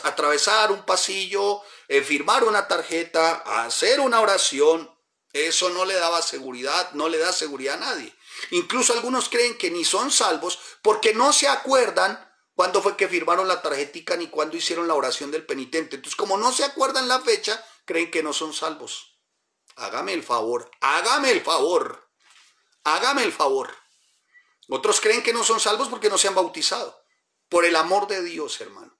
atravesar un pasillo, firmar una tarjeta, hacer una oración. Eso no le daba seguridad, no le da seguridad a nadie. Incluso algunos creen que ni son salvos porque no se acuerdan cuándo fue que firmaron la tarjetica ni cuándo hicieron la oración del penitente. Entonces, como no se acuerdan la fecha, creen que no son salvos. Hágame el favor, hágame el favor, hágame el favor. Otros creen que no son salvos porque no se han bautizado. Por el amor de Dios, hermano.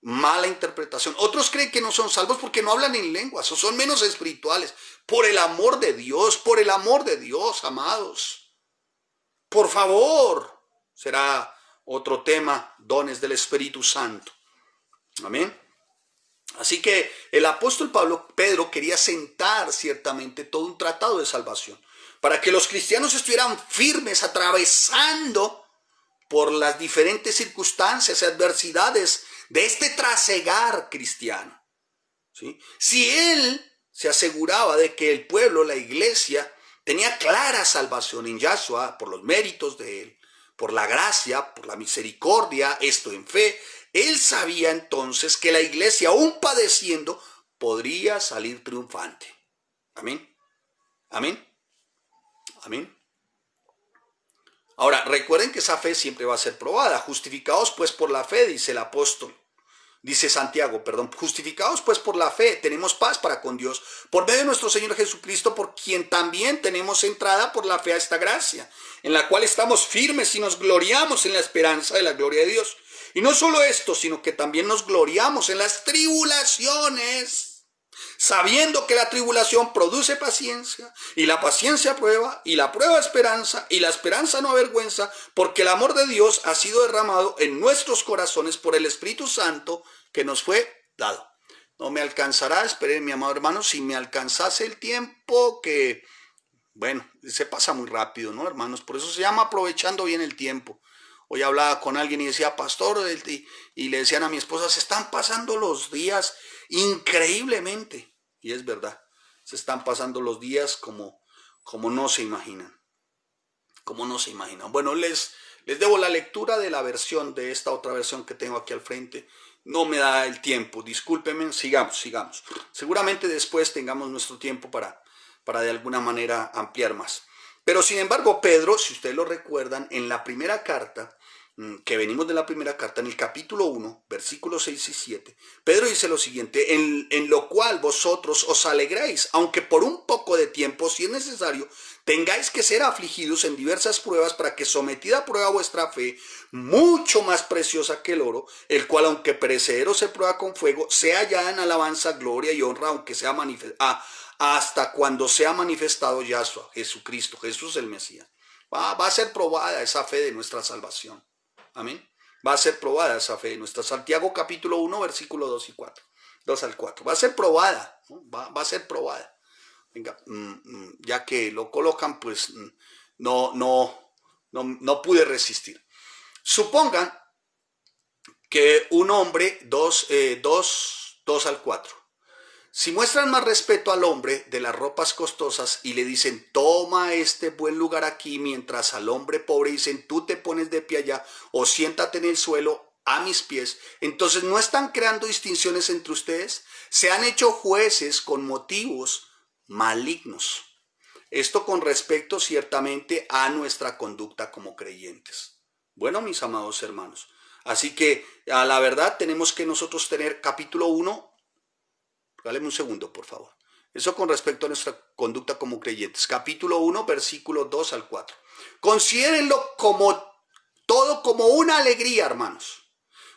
Mala interpretación. Otros creen que no son salvos porque no hablan en lenguas o son menos espirituales. Por el amor de Dios, amados. Por favor. Será otro tema, dones del Espíritu Santo. Amén. Así que el apóstol Pedro quería sentar ciertamente todo un tratado de salvación, para que los cristianos estuvieran firmes atravesando por las diferentes circunstancias y adversidades de este trasegar cristiano. ¿Sí? Si él se aseguraba de que el pueblo, la iglesia, tenía clara salvación en Yahshua por los méritos de él, por la gracia, por la misericordia, esto en fe, él sabía entonces que la iglesia, aún padeciendo, podría salir triunfante. Amén. Amén. Amén. Ahora, recuerden que esa fe siempre va a ser probada. Justificados pues por la fe, dice el apóstol. Dice Santiago, justificados pues por la fe, tenemos paz para con Dios, por medio de nuestro Señor Jesucristo, por quien también tenemos entrada por la fe a esta gracia, en la cual estamos firmes y nos gloriamos en la esperanza de la gloria de Dios. Y no solo esto, sino que también nos gloriamos en las tribulaciones, sabiendo que la tribulación produce paciencia, y la paciencia prueba, y la prueba esperanza, y la esperanza no avergüenza, porque el amor de Dios ha sido derramado en nuestros corazones por el Espíritu Santo que nos fue dado. No me alcanzará, esperen, mi amado hermano, si me alcanzase el tiempo, que, bueno, se pasa muy rápido, ¿no, hermanos? Por eso se llama aprovechando bien el tiempo. Hoy hablaba con alguien y decía, pastor, y le decían a mi esposa, se están pasando los días increíblemente. Y es verdad, se están pasando los días como no se imaginan. Como no se imaginan. Bueno, les debo la lectura de la versión, de esta otra versión que tengo aquí al frente. No me da el tiempo, discúlpenme, sigamos. Seguramente después tengamos nuestro tiempo para de alguna manera ampliar más. Pero sin embargo, Pedro, si ustedes lo recuerdan, en la primera carta, que venimos de la primera carta, en el capítulo 1, versículos 6 y 7, Pedro dice lo siguiente, en lo cual vosotros os alegráis, aunque por un poco de tiempo, si es necesario, tengáis que ser afligidos en diversas pruebas, para que sometida a prueba vuestra fe, mucho más preciosa que el oro, el cual aunque perecedero se prueba con fuego, sea hallada en alabanza, gloria y honra, aunque sea hasta cuando sea manifestado Yahshua, Jesucristo, Jesús el Mesías. Va a ser probada esa fe de nuestra salvación. Amén. Va a ser probada esa fe de nuestra. Santiago capítulo 1, versículo 2 y 4. 2 al 4. Va a ser probada, ¿no? Va a ser probada. Venga, ya que lo colocan, pues no pude resistir. Supongan que un hombre, 2 al 4. Si muestran más respeto al hombre de las ropas costosas y le dicen, toma este buen lugar aquí, mientras al hombre pobre dicen, tú te pones de pie allá o siéntate en el suelo, a mis pies. Entonces no están creando distinciones entre ustedes, se han hecho jueces con motivos malignos. Esto con respecto ciertamente a nuestra conducta como creyentes. Bueno, mis amados hermanos, así que a la verdad tenemos que nosotros tener capítulo 1, regáleme un segundo por favor. Eso con respecto a nuestra conducta como creyentes. Capítulo 1, versículos 2 al 4. Considérenlo todo como una alegría, hermanos,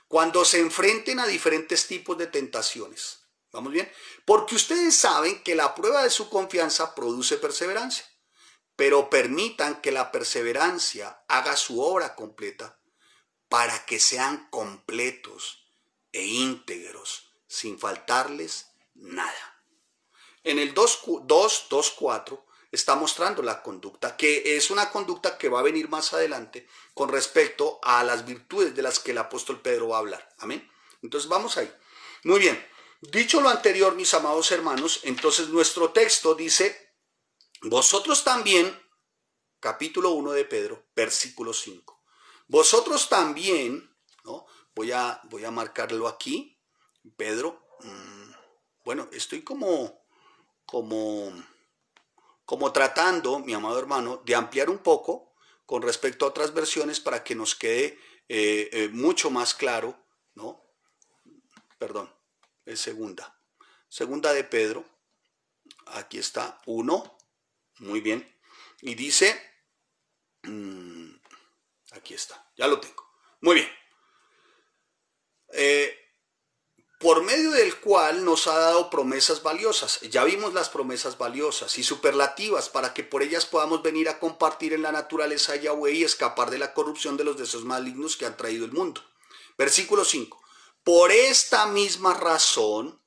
cuando se enfrenten a diferentes tipos de tentaciones. ¿Vamos bien? Porque ustedes saben que la prueba de su confianza produce perseverancia, pero permitan que la perseverancia haga su obra completa para que sean completos e íntegros, sin faltarles nada. En el 2.4 está mostrando la conducta, que es una conducta que va a venir más adelante con respecto a las virtudes de las que el apóstol Pedro va a hablar. Amén. Entonces vamos ahí. Muy bien. Dicho lo anterior, mis amados hermanos, entonces nuestro texto dice, vosotros también, capítulo 1 de Pedro, versículo 5. Vosotros también, ¿no? Voy a marcarlo aquí, Pedro. Bueno, estoy como tratando, mi amado hermano, de ampliar un poco con respecto a otras versiones para que nos quede mucho más claro, ¿no? Perdón, es segunda de Pedro, aquí está 1, muy bien, y dice, aquí está, ya lo tengo, muy bien, por medio del cual nos ha dado promesas valiosas. Ya vimos las promesas valiosas y superlativas para que por ellas podamos venir a compartir en la naturaleza de Yahweh y escapar de la corrupción de los deseos malignos que han traído el mundo. Versículo 5. Por esta misma razón,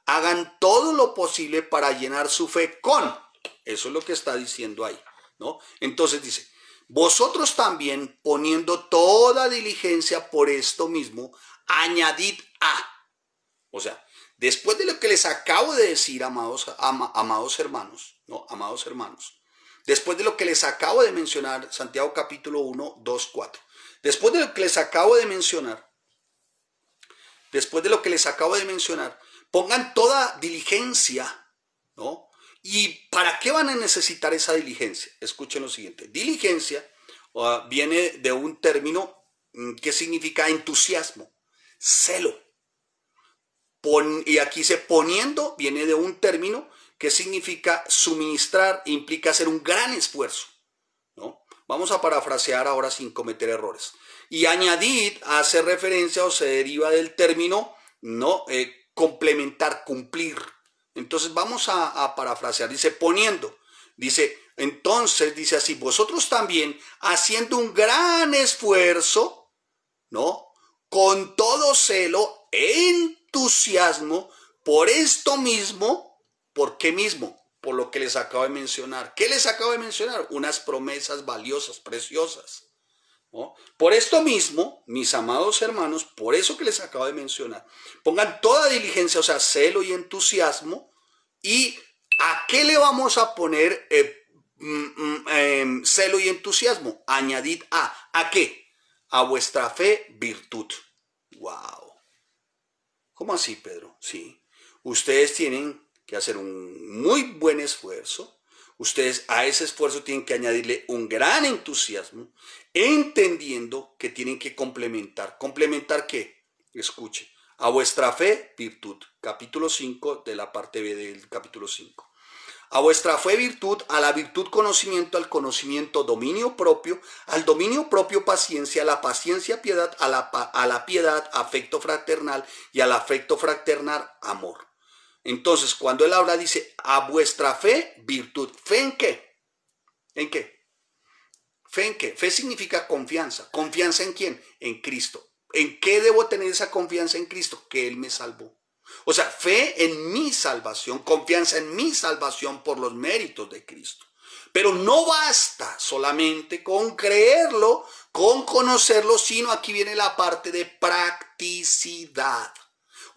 hagan todo lo posible para llenar su fe con. Eso es lo que está diciendo ahí, ¿no? Entonces dice, vosotros también, poniendo toda diligencia por esto mismo, añadid a. O sea, después de lo que les acabo de decir, amados hermanos, ¿no? Amados hermanos, después de lo que les acabo de mencionar, Santiago capítulo 1, 2, 4, después de lo que les acabo de mencionar, pongan toda diligencia, ¿no? ¿Y para qué van a necesitar esa diligencia? Escuchen lo siguiente. Diligencia viene de un término que significa entusiasmo, celo. Y aquí dice poniendo, viene de un término que significa suministrar, implica hacer un gran esfuerzo, ¿no? Vamos a parafrasear ahora sin cometer errores. Y añadid hace referencia o se deriva del término, ¿no? Complementar, cumplir. Entonces vamos a parafrasear, dice poniendo, dice, entonces dice así, vosotros también haciendo un gran esfuerzo, ¿no? Con todo celo e entusiasmo por esto mismo. ¿Por qué mismo? Por lo que les acabo de mencionar. ¿Qué les acabo de mencionar? Unas promesas valiosas, preciosas, ¿no? Por esto mismo, mis amados hermanos, por eso que les acabo de mencionar, pongan toda diligencia, o sea, celo y entusiasmo. ¿Y a qué le vamos a poner celo y entusiasmo? Añadid a. ¿A qué? A vuestra fe, virtud. ¡Wow! ¿Cómo así, Pedro? Sí. Ustedes tienen que hacer un muy buen esfuerzo. Ustedes a ese esfuerzo tienen que añadirle un gran entusiasmo, entendiendo que tienen que complementar. ¿Complementar qué? Escuche. A vuestra fe, virtud. Capítulo 5 de la parte B del capítulo 5. A vuestra fe virtud, a la virtud conocimiento, al conocimiento dominio propio, al dominio propio paciencia, a la paciencia piedad, a la piedad afecto fraternal y al afecto fraternal amor. Entonces, cuando él habla, dice, a vuestra fe virtud. ¿Fe en qué? ¿En qué? ¿Fe en qué? Fe significa confianza. ¿Confianza en quién? En Cristo. ¿En qué debo tener esa confianza en Cristo? Que Él me salvó. O sea, fe en mi salvación, confianza en mi salvación por los méritos de Cristo. Pero no basta solamente con creerlo, con conocerlo, sino aquí viene la parte de practicidad.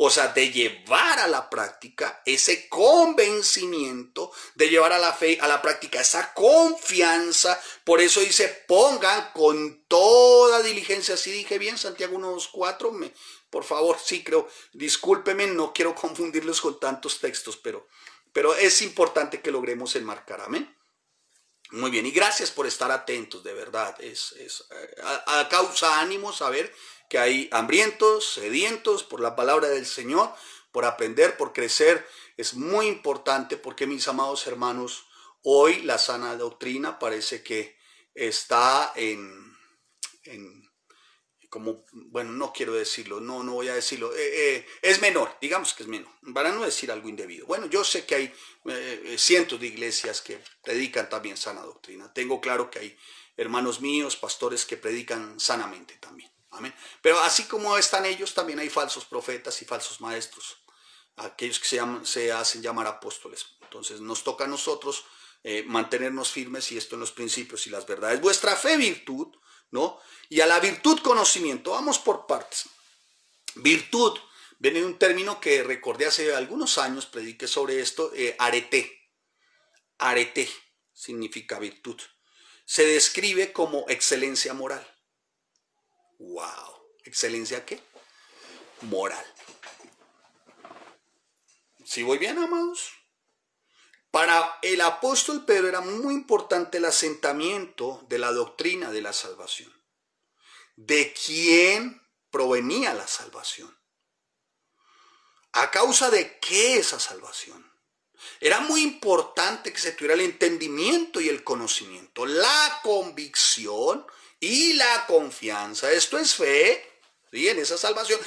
O sea, de llevar a la práctica ese convencimiento, de llevar a la fe, a la práctica esa confianza. Por eso dice, pongan con toda diligencia. ¿Sí dije bien, Santiago 1:4? Por favor, sí creo. Discúlpeme, no quiero confundirlos con tantos textos, pero es importante que logremos enmarcar. Amén. Muy bien, y gracias por estar atentos, de verdad. Causa ánimo saber que hay hambrientos, sedientos por la palabra del Señor, por aprender, por crecer. Es muy importante porque, mis amados hermanos, hoy la sana doctrina parece que está como, bueno, no quiero decirlo, no voy a decirlo, es menor, digamos que es menor, para no decir algo indebido. Bueno, yo sé que hay cientos de iglesias que predican también sana doctrina. Tengo claro que hay hermanos míos, pastores que predican sanamente también. Amén. Pero así como están ellos, también hay falsos profetas y falsos maestros, aquellos que se hacen llamar apóstoles. Entonces nos toca a nosotros mantenernos firmes y esto en los principios y las verdades. Vuestra fe, virtud, ¿no? Y a la virtud, conocimiento. Vamos por partes. Virtud viene de un término que recordé hace algunos años, prediqué sobre esto, arete. Arete significa virtud. Se describe como excelencia moral. ¡Wow! ¿Excelencia qué? Moral. ¿Sí voy bien, amados? Para el apóstol Pedro era muy importante el asentamiento de la doctrina de la salvación. ¿De quién provenía la salvación? ¿A causa de qué esa salvación? Era muy importante que se tuviera el entendimiento y el conocimiento, la convicción y la confianza. Esto es fe, ¿sí? En esa salvación.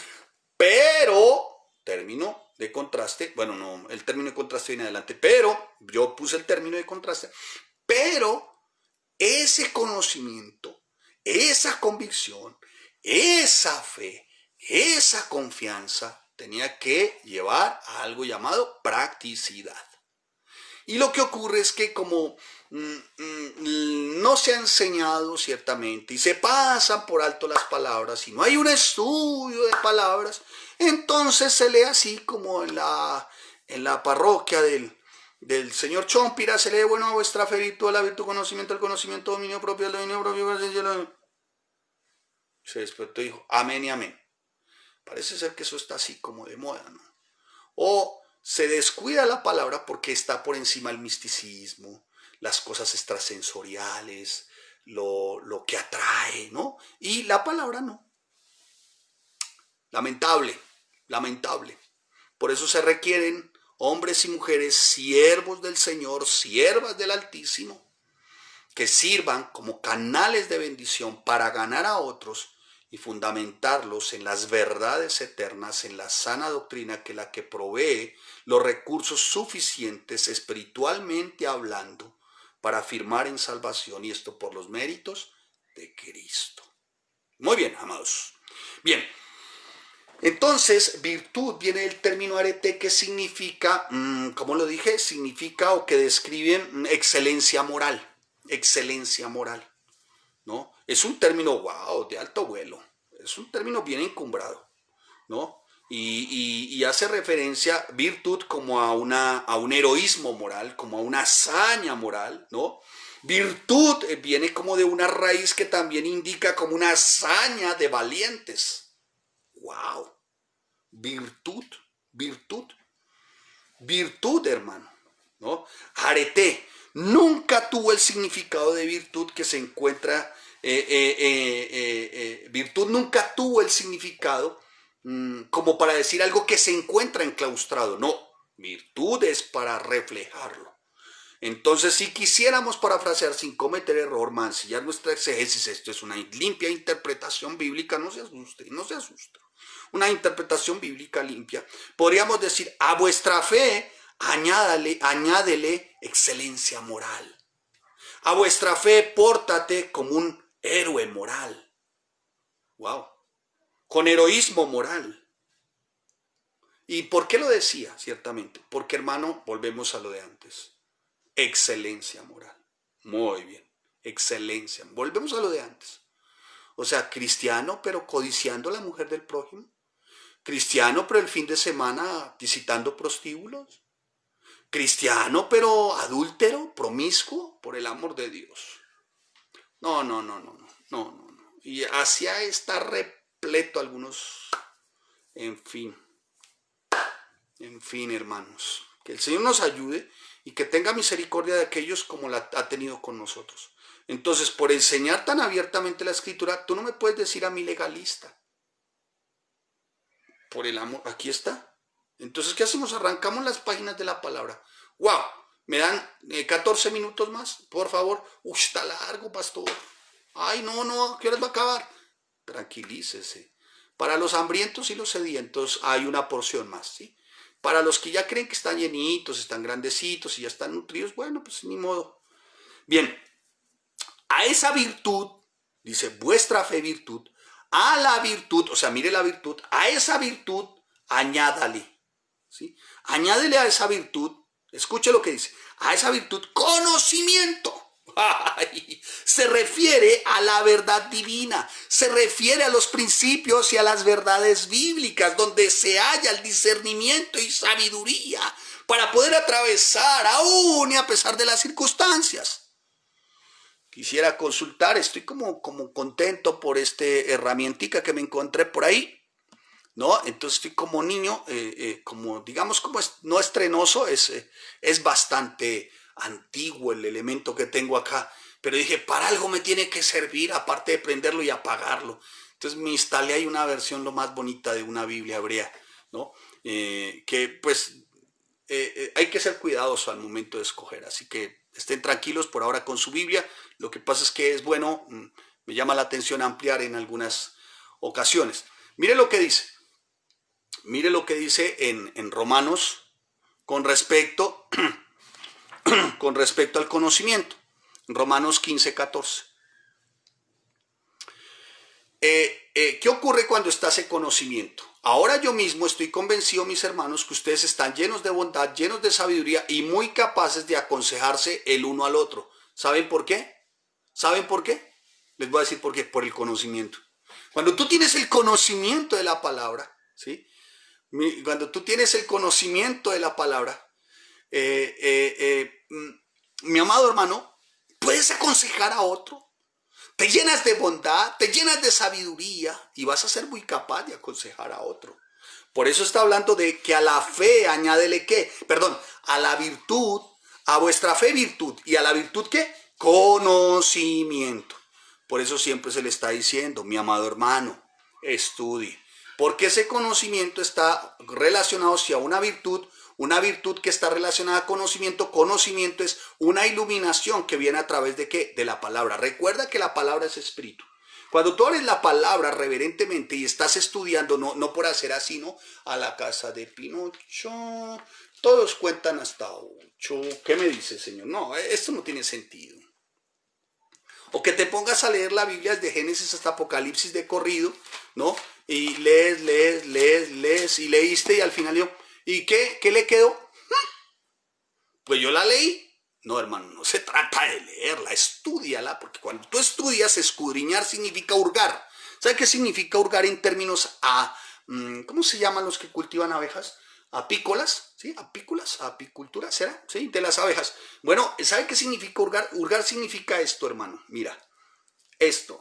Pero, término de contraste, bueno, no, el término de contraste viene adelante, pero yo puse el término de contraste, pero ese conocimiento, esa convicción, esa fe, esa confianza tenía que llevar a algo llamado practicidad. Y lo que ocurre es que como no se ha enseñado ciertamente y se pasan por alto las palabras y no hay un estudio de palabras, entonces se lee así como en la parroquia del señor Chompira, se lee, bueno, vuestra fe, virtud, la virtud, conocimiento, el conocimiento, dominio propio, el dominio propio. Se despertó y dijo, amén y amén. Parece ser que eso está así como de moda, ¿no? O se descuida la palabra porque está por encima el misticismo, las cosas extrasensoriales, lo que atrae, ¿no? Y la palabra no. Lamentable, lamentable. Por eso se requieren hombres y mujeres, siervos del Señor, siervas del Altísimo, que sirvan como canales de bendición para ganar a otros y fundamentarlos en las verdades eternas, en la sana doctrina, que es la que provee los recursos suficientes espiritualmente hablando para afirmar en salvación, y esto por los méritos de Cristo. Muy bien, amados. Bien, entonces virtud viene del término arete, que significa, como lo dije, significa o que describe excelencia moral, ¿no? Es un término, wow, de alto vuelo, es un término bien encumbrado, ¿no? Y hace referencia virtud como a un heroísmo moral, como a una hazaña moral, ¿no? Virtud viene como de una raíz que también indica como una hazaña de valientes. ¡Wow! Virtud, hermano, ¿no? Arete nunca tuvo el significado de virtud que se encuentra, virtud nunca tuvo el significado como para decir algo que se encuentra enclaustrado. No, virtud es para reflejarlo. Entonces, si quisiéramos parafrasear sin cometer error, mancillar nuestra exégesis, esto es una limpia interpretación bíblica, no se asuste, una interpretación bíblica limpia, podríamos decir, a vuestra fe añádele excelencia moral. A vuestra fe pórtate como un héroe moral. Wow. Con heroísmo moral. ¿Y por qué lo decía? Ciertamente, porque, hermano, volvemos a lo de antes. Excelencia moral. Muy bien. Excelencia. Volvemos a lo de antes. O sea, cristiano, pero codiciando a la mujer del prójimo. Cristiano, pero el fin de semana visitando prostíbulos. Cristiano, pero adúltero, promiscuo, por el amor de Dios. No, no, no, no, no, no, no, no. Y hacia está repleto algunos, en fin, hermanos. Que el Señor nos ayude y que tenga misericordia de aquellos como la ha tenido con nosotros. Entonces, por enseñar tan abiertamente la Escritura, tú no me puedes decir a mí legalista. Por el amor, aquí está. Entonces, ¿qué hacemos? Arrancamos las páginas de la palabra. ¡Wow! ¿Me dan 14 minutos más? Por favor. Uy, está largo, pastor. Ay, no, no, ¿qué horas va a acabar? Tranquilícese. Para los hambrientos y los sedientos hay una porción más, ¿sí? Para los que ya creen que están llenitos, están grandecitos y ya están nutridos, bueno, pues ni modo. Bien, a esa virtud, dice, vuestra fe virtud, a la virtud, o sea, mire la virtud, a esa virtud añádale, ¿sí? Añádele a esa virtud, escuche lo que dice, a esa virtud conocimiento. Ay, se refiere a la verdad divina, se refiere a los principios y a las verdades bíblicas, donde se halla el discernimiento y sabiduría para poder atravesar aún y a pesar de las circunstancias. Quisiera consultar, estoy como contento por este herramientica que me encontré por ahí, ¿no? Entonces estoy como niño, como digamos, como no estrenoso, es bastante antiguo el elemento que tengo acá, pero dije, para algo me tiene que servir, aparte de prenderlo y apagarlo. Entonces me instalé ahí una versión lo más bonita de una Biblia hebrea, ¿no? Que pues hay que ser cuidadoso al momento de escoger, así que estén tranquilos por ahora con su Biblia. Lo que pasa es que es bueno, me llama la atención ampliar en algunas ocasiones. Mire lo que dice. Mire lo que dice en Romanos con respecto al conocimiento. Romanos 15, 14. ¿Qué ocurre cuando está ese conocimiento? Ahora yo mismo estoy convencido, mis hermanos, que ustedes están llenos de bondad, llenos de sabiduría y muy capaces de aconsejarse el uno al otro. ¿Saben por qué? ¿Saben por qué? Les voy a decir por qué. Por el conocimiento. Cuando tú tienes el conocimiento de la palabra, ¿sí? Cuando tú tienes el conocimiento de la palabra, mi amado hermano, puedes aconsejar a otro. Te llenas de bondad, te llenas de sabiduría y vas a ser muy capaz de aconsejar a otro. Por eso está hablando de que a la fe añádele ¿qué? Perdón, a la virtud, a vuestra fe virtud. ¿Y a la virtud qué? Conocimiento. Por eso siempre se le está diciendo, mi amado hermano, estudie. Porque ese conocimiento está relacionado hacia una virtud que está relacionada a conocimiento. Conocimiento es una iluminación que viene a través de ¿qué? De la palabra. Recuerda que la palabra es espíritu. Cuando tú abres la palabra reverentemente y estás estudiando, no por hacer así, ¿no? A la casa de Pinocho, todos cuentan hasta 8. ¿Qué me dice, Señor? No, esto no tiene sentido. O que te pongas a leer la Biblia desde Génesis hasta Apocalipsis de corrido, ¿no? Y lees y leíste y al final yo, ¿y qué le quedó? Pues yo la leí. No, hermano, no se trata de leerla, estúdiala, porque cuando tú estudias, escudriñar significa hurgar. ¿Sabe qué significa hurgar en términos ¿cómo se llaman los que cultivan abejas? Apícolas, ¿sí? Apícolas, apicultura, ¿será? Sí, de las abejas. Bueno, ¿sabe qué significa hurgar? Hurgar significa esto, hermano, mira, esto.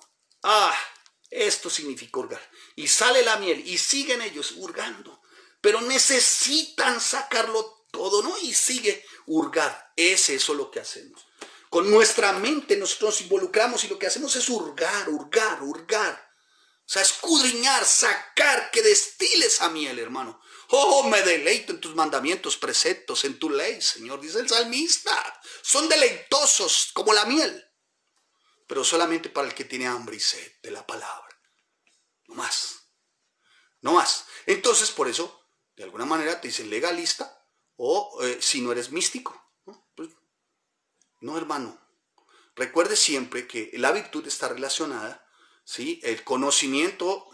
Esto significa hurgar. Y sale la miel y siguen ellos hurgando, pero necesitan sacarlo todo, ¿no? Y sigue hurgar. Es eso lo que hacemos. Con nuestra mente nosotros nos involucramos y lo que hacemos es hurgar. O sea, escudriñar, sacar, que destiles a miel, hermano. Oh, me deleito en tus mandamientos, preceptos, en tu ley, Señor, dice el salmista. Son deleitosos como la miel, pero solamente para el que tiene hambre y sed de la palabra. No más. Entonces, por eso, de alguna manera te dicen legalista o si no eres místico. ¿No? Pues, no, hermano. Recuerde siempre que la virtud está relacionada, ¿sí? El conocimiento,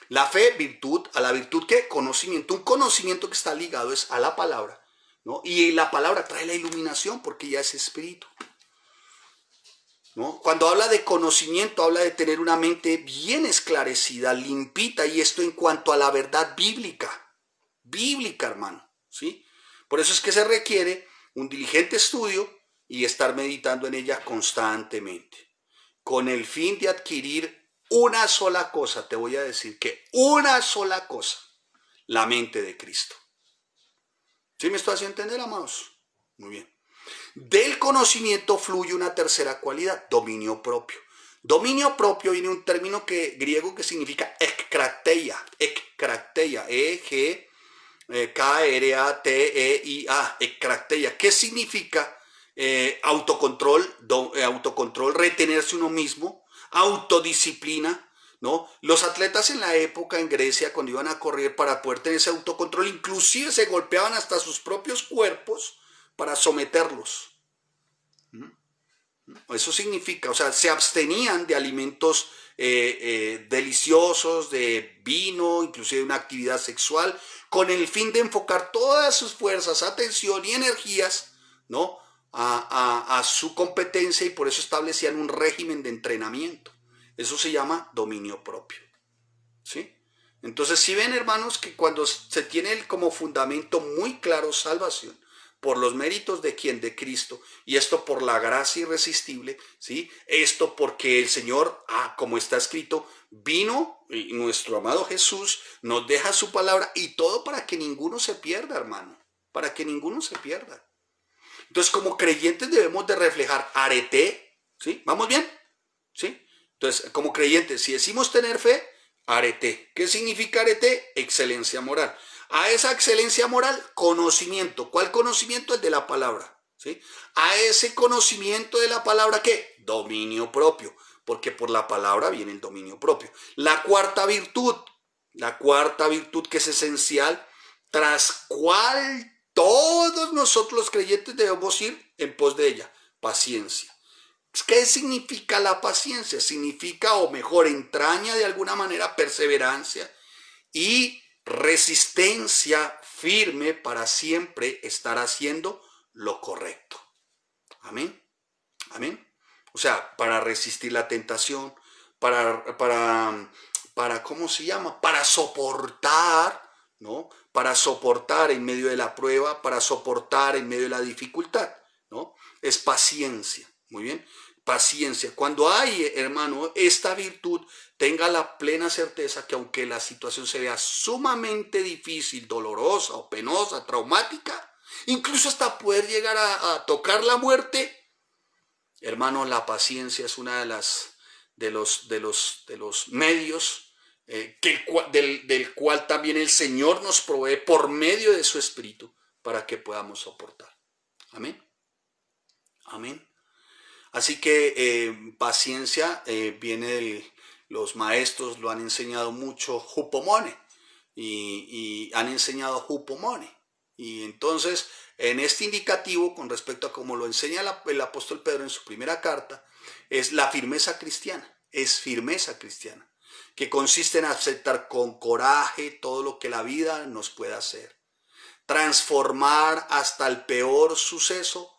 la fe, virtud. ¿A la virtud qué? Conocimiento. Un conocimiento que está ligado es a la palabra, ¿no? Y la palabra trae la iluminación porque ya es espíritu. ¿no? Cuando habla de conocimiento, habla de tener una mente bien esclarecida, limpita, y esto en cuanto a la verdad bíblica, hermano, ¿sí? Por eso es que se requiere un diligente estudio y estar meditando en ella constantemente, con el fin de adquirir una sola cosa. Te voy a decir que una sola cosa: la mente de Cristo. ¿Sí me estoy haciendo entender, amados? Muy bien. Del conocimiento fluye una tercera cualidad: dominio propio. Dominio propio viene de un término griego que significa ekkrateia, K-R-A-T-E-I-A, ekkrateia. ¿Qué significa? Autocontrol, retenerse uno mismo, autodisciplina, ¿no? Los atletas en la época en Grecia, cuando iban a correr, para poder tener ese autocontrol, inclusive se golpeaban hasta sus propios cuerpos para someterlos. Eso significa, o sea, se abstenían de alimentos deliciosos, de vino, inclusive de una actividad sexual, con el fin de enfocar todas sus fuerzas, atención y energías, ¿no?, a su competencia, y por eso establecían un régimen de entrenamiento. Eso se llama dominio propio, ¿sí? Entonces, si ven, hermanos, que cuando se tiene como fundamento muy claro salvación, por los méritos de quién, de Cristo, y esto por la gracia irresistible, ¿sí? Esto porque el Señor, como está escrito, vino, y nuestro amado Jesús nos deja su palabra, y todo para que ninguno se pierda, hermano, para que ninguno se pierda. Entonces, como creyentes debemos de reflejar arete, ¿sí? ¿Vamos bien? ¿Sí? Entonces, como creyentes, si decimos tener fe, arete. ¿Qué significa arete? Excelencia moral. A esa excelencia moral, conocimiento. ¿Cuál conocimiento? El de la palabra, ¿sí? A ese conocimiento de la palabra, ¿qué? Dominio propio, porque por la palabra viene el dominio propio. La cuarta virtud que es esencial, tras cual todos nosotros los creyentes debemos ir en pos de ella: paciencia. ¿Qué significa la paciencia? Significa, o mejor, entraña de alguna manera perseverancia y resistencia firme para siempre estar haciendo lo correcto. Amén. Amén. O sea, para resistir la tentación, ¿cómo se llama? Para soportar, ¿no? Para soportar en medio de la prueba, para soportar en medio de la dificultad, ¿no? Es paciencia. Muy bien. Paciencia. Cuando hay, hermano, esta virtud, tenga la plena certeza que aunque la situación se vea sumamente difícil, dolorosa o penosa, traumática, incluso hasta poder llegar a tocar la muerte, hermano, la paciencia es una de los medios del cual también el Señor nos provee por medio de su Espíritu para que podamos soportar. Amén. Amén. Así que paciencia viene los maestros lo han enseñado mucho, hupomone, y han enseñado hupomone. Y entonces, en este indicativo, con respecto a cómo lo enseña el apóstol Pedro en su primera carta, es la firmeza cristiana, que consiste en aceptar con coraje todo lo que la vida nos pueda hacer, transformar hasta el peor suceso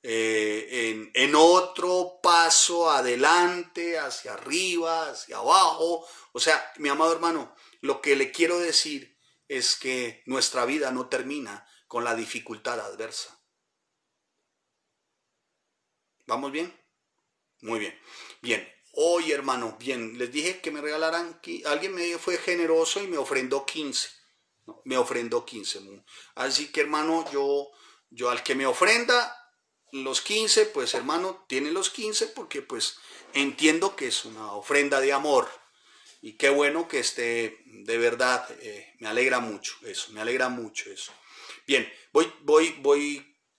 en otro paso adelante, hacia arriba, hacia abajo. O sea, mi amado hermano, lo que le quiero decir es que nuestra vida no termina con la dificultad adversa. ¿Vamos bien? Muy bien. Bien. Hoy, hermano, bien, les dije que me regalaran, alguien me fue generoso y me ofrendó 15. ¿No? Me ofrendó 15. Así que, hermano, yo al que me ofrenda los 15, pues, hermano, tiene los 15 porque, pues, entiendo que es una ofrenda de amor. Y qué bueno que esté, de verdad, me alegra mucho eso, Bien,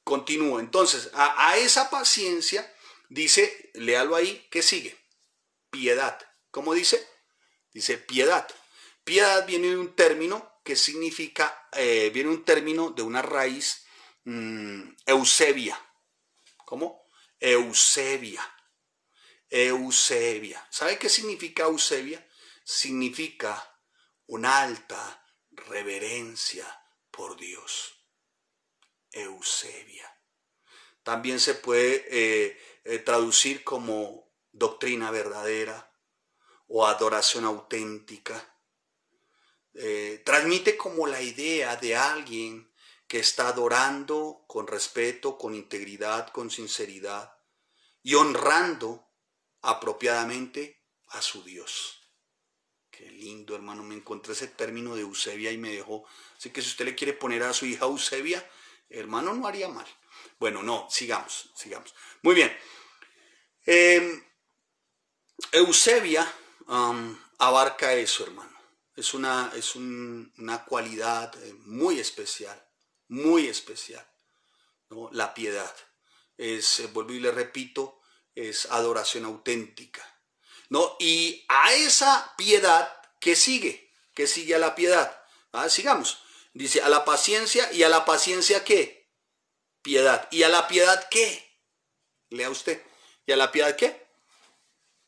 continúo. Entonces, a esa paciencia, dice, léalo ahí, ¿qué sigue? Piedad. ¿Cómo dice? Dice piedad. Piedad viene de un término que significa, viene un término de una raíz, eusebia. ¿Cómo? Eusebia. Eusebia. ¿Sabe qué significa eusebia? Significa una alta reverencia por Dios. Eusebia. También se puede traducir como doctrina verdadera o adoración auténtica. Transmite como la idea de alguien que está adorando con respeto, con integridad, con sinceridad y honrando apropiadamente a su Dios. Qué lindo, hermano, me encontré ese término de Eusebia y me dejó. Así que si usted le quiere poner a su hija Eusebia, hermano, no haría mal. Bueno, no, sigamos. Muy bien. Eusebia abarca eso, hermano. Es una cualidad muy especial, ¿no? La piedad. Vuelvo y le repito, es adoración auténtica, ¿no? Y a esa piedad, ¿qué sigue? ¿Qué sigue a la piedad? Sigamos. Dice, a la paciencia, ¿y a la paciencia qué? Piedad. ¿Y a la piedad qué? Lea usted. ¿Y a la piedad qué?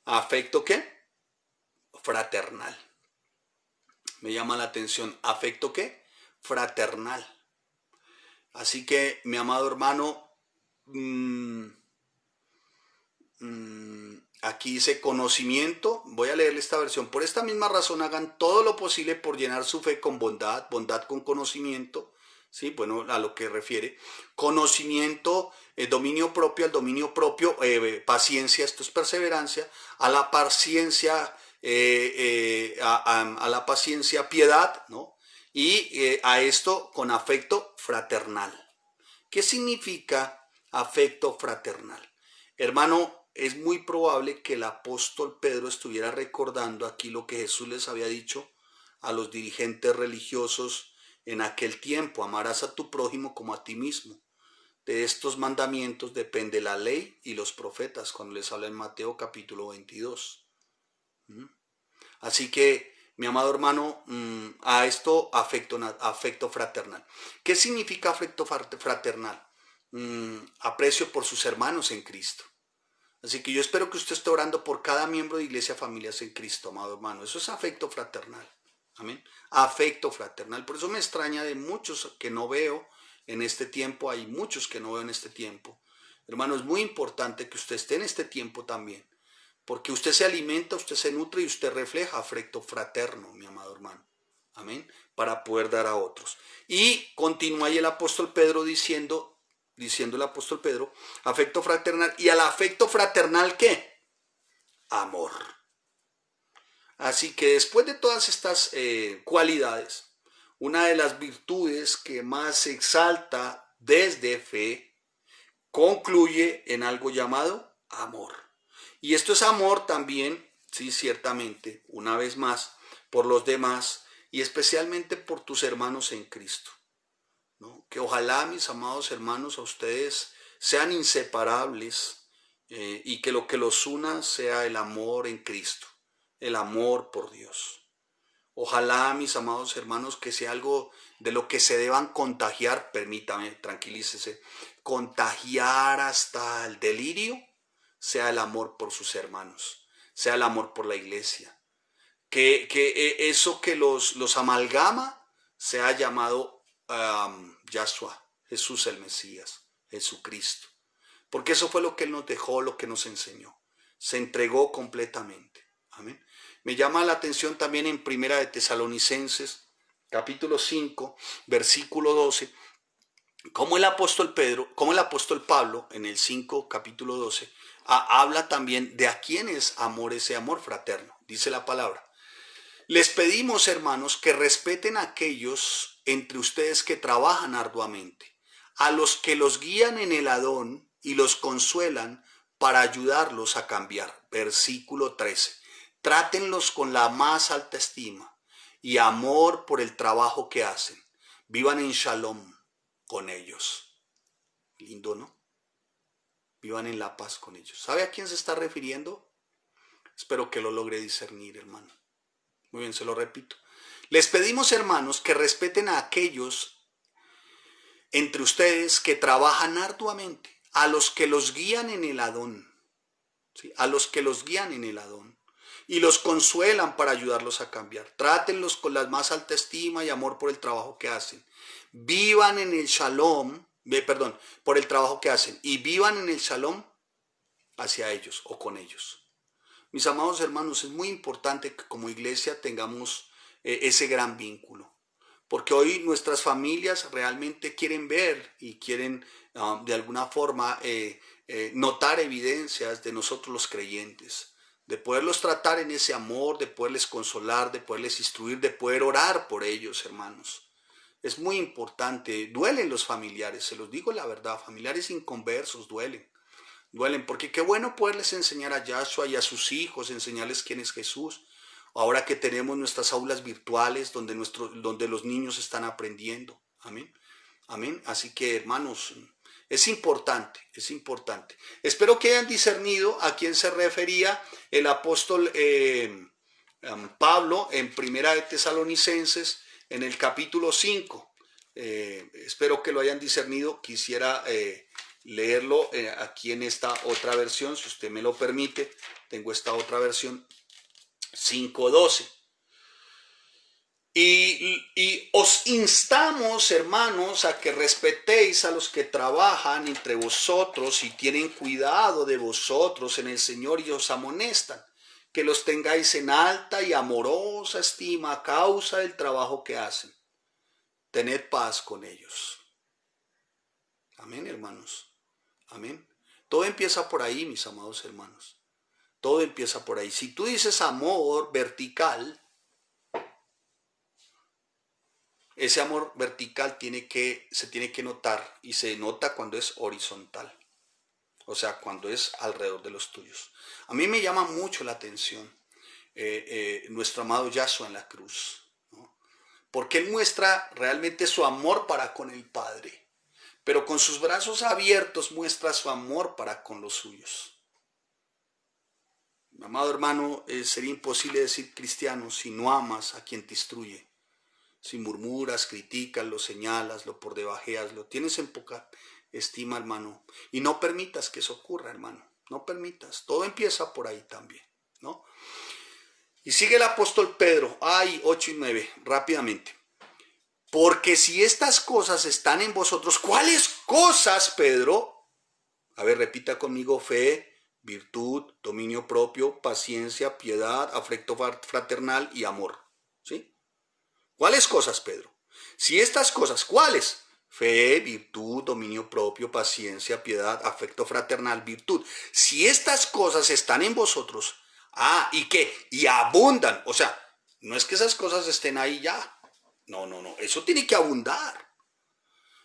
¿Afecto qué? Fraternal. Me llama la atención. ¿Afecto qué? Fraternal. Así que, mi amado hermano, aquí dice conocimiento. Voy a leerle esta versión. Por esta misma razón hagan todo lo posible por llenar su fe con bondad, bondad con conocimiento. Sí, bueno, a lo que refiere. Conocimiento, dominio propio, al dominio propio, paciencia, esto es perseverancia, a la paciencia, a la paciencia, piedad, ¿no? Y a esto con afecto fraternal. ¿Qué significa afecto fraternal? Hermano, es muy probable que el apóstol Pedro estuviera recordando aquí lo que Jesús les había dicho a los dirigentes religiosos en aquel tiempo: amarás a tu prójimo como a ti mismo. De estos mandamientos depende la ley y los profetas, cuando les habla en Mateo capítulo 22. Así que, mi amado hermano, a esto afecto fraternal. ¿Qué significa afecto fraternal? Aprecio por sus hermanos en Cristo. Así que yo espero que usted esté orando por cada miembro de Iglesia Familias en Cristo, amado hermano. Eso es afecto fraternal. Amén. Afecto fraternal. Por eso me extraña de muchos que no veo en este tiempo. Hay muchos que no veo en este tiempo. Hermano, es muy importante que usted esté en este tiempo también. Porque usted se alimenta, usted se nutre y usted refleja afecto fraterno, mi amado hermano. Amén. Para poder dar a otros. Y continúa ahí el apóstol Pedro diciendo el apóstol Pedro, afecto fraternal. ¿Y al afecto fraternal qué? Amor. Así que después de todas estas cualidades, una de las virtudes que más se exalta desde fe concluye en algo llamado amor. Y esto es amor también, sí, ciertamente, una vez más, por los demás y especialmente por tus hermanos en Cristo, ¿no? Que ojalá, mis amados hermanos, a ustedes sean inseparables y que lo que los una sea el amor en Cristo, el amor por Dios. Ojalá, mis amados hermanos, que sea algo de lo que se deban contagiar, permítame, tranquilícese, contagiar hasta el delirio, sea el amor por sus hermanos, sea el amor por la iglesia. Que eso que los amalgama sea llamado Yahshua, Jesús el Mesías, Jesucristo. Porque eso fue lo que Él nos dejó, lo que nos enseñó. Se entregó completamente. Amén. Me llama la atención también en Primera de Tesalonicenses, capítulo 5, versículo 12, como el apóstol Pablo, en el 5, capítulo 12, habla también de a quién es amor, ese amor fraterno. Dice la palabra: les pedimos, hermanos, que respeten a aquellos entre ustedes que trabajan arduamente, a los que los guían en el Adón y los consuelan para ayudarlos a cambiar. Versículo 13. Trátenlos con la más alta estima y amor por el trabajo que hacen. Vivan en shalom con ellos. Lindo, ¿no? Vivan en la paz con ellos. ¿Sabe a quién se está refiriendo? Espero que lo logre discernir, hermano. Muy bien, se lo repito. Les pedimos, hermanos, que respeten a aquellos entre ustedes que trabajan arduamente, a los que los guían en el Adón, ¿sí? A los que los guían en el Adón y los consuelan para ayudarlos a cambiar. Trátenlos con la más alta estima y amor por el trabajo que hacen. Vivan en el shalom, por el trabajo que hacen, y vivan en el shalom hacia ellos o con ellos. Mis amados hermanos, es muy importante que como iglesia tengamos ese gran vínculo, porque hoy nuestras familias realmente quieren ver y quieren de alguna forma notar evidencias de nosotros los creyentes, de poderlos tratar en ese amor, de poderles consolar, de poderles instruir, de poder orar por ellos, hermanos. Es muy importante, duelen los familiares, se los digo la verdad, familiares inconversos duelen. Duelen, porque qué bueno poderles enseñar a Yahshua y a sus hijos, enseñarles quién es Jesús. Ahora que tenemos nuestras aulas virtuales donde los niños están aprendiendo. Amén. Amén. Así que, hermanos, es importante, es importante. Espero que hayan discernido a quién se refería el apóstol Pablo en Primera de Tesalonicenses, en el capítulo 5. Espero que lo hayan discernido. Quisiera leerlo aquí en esta otra versión, si usted me lo permite. Tengo esta otra versión, 5:12. Y os instamos, hermanos, a que respetéis a los que trabajan entre vosotros y tienen cuidado de vosotros en el Señor y os amonestan, que los tengáis en alta y amorosa estima a causa del trabajo que hacen. Tened paz con ellos. Amén, hermanos. Amén. Todo empieza por ahí, mis amados hermanos. Todo empieza por ahí. Si tú dices amor vertical, ese amor vertical se tiene que notar, y se nota cuando es horizontal, o sea, cuando es alrededor de los tuyos. A mí me llama mucho la atención nuestro amado Yahshua en la cruz, ¿no? Porque Él muestra realmente su amor para con el Padre, pero con sus brazos abiertos muestra su amor para con los suyos. Mi amado hermano, sería imposible decir cristiano si no amas a quien te instruye. Si murmuras, criticas, lo señalas, lo por debajeas, lo tienes en poca estima, hermano. Y no permitas que eso ocurra, hermano. No permitas. Todo empieza por ahí también, ¿no? Y sigue el apóstol Pedro. 8 y 9, rápidamente. Porque si estas cosas están en vosotros, ¿cuáles cosas, Pedro? A ver, repita conmigo: fe, virtud, dominio propio, paciencia, piedad, afecto fraternal y amor. ¿Sí? ¿Cuáles cosas, Pedro? Si estas cosas, ¿cuáles? Fe, virtud, dominio propio, paciencia, piedad, afecto fraternal, virtud. Si estas cosas están en vosotros, ¿y qué? Y abundan. O sea, no es que esas cosas estén ahí ya. No. Eso tiene que abundar.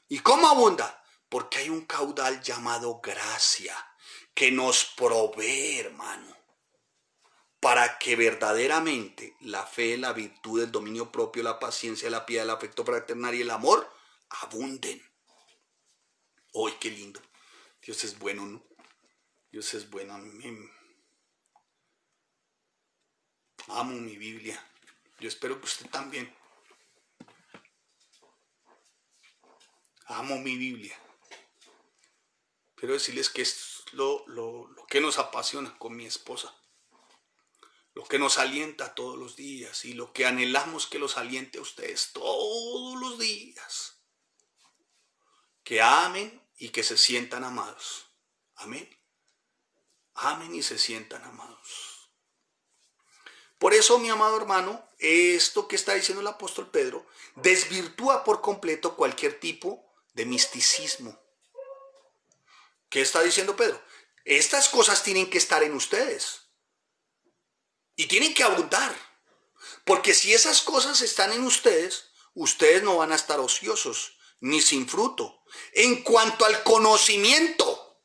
¿Y cómo abunda? Porque hay un caudal llamado gracia que nos provee, hermano, para que verdaderamente la fe, la virtud, el dominio propio, la paciencia, la piedad, el afecto fraternal y el amor abunden. ¡Ay, qué lindo! Dios es bueno, ¿no? Dios es bueno. Amo mi Biblia. Yo espero que usted también. Amo mi Biblia. Quiero decirles que es lo que nos apasiona con mi esposa. Lo que nos alienta todos los días y lo que anhelamos que los aliente a ustedes todos los días. Que amen y que se sientan amados. Amén. Amen y se sientan amados. Por eso, mi amado hermano, esto que está diciendo el apóstol Pedro desvirtúa por completo cualquier tipo de misticismo. ¿Qué está diciendo Pedro? Estas cosas tienen que estar en ustedes. Y tienen que abundar, porque si esas cosas están en ustedes, ustedes no van a estar ociosos, ni sin fruto. En cuanto al conocimiento,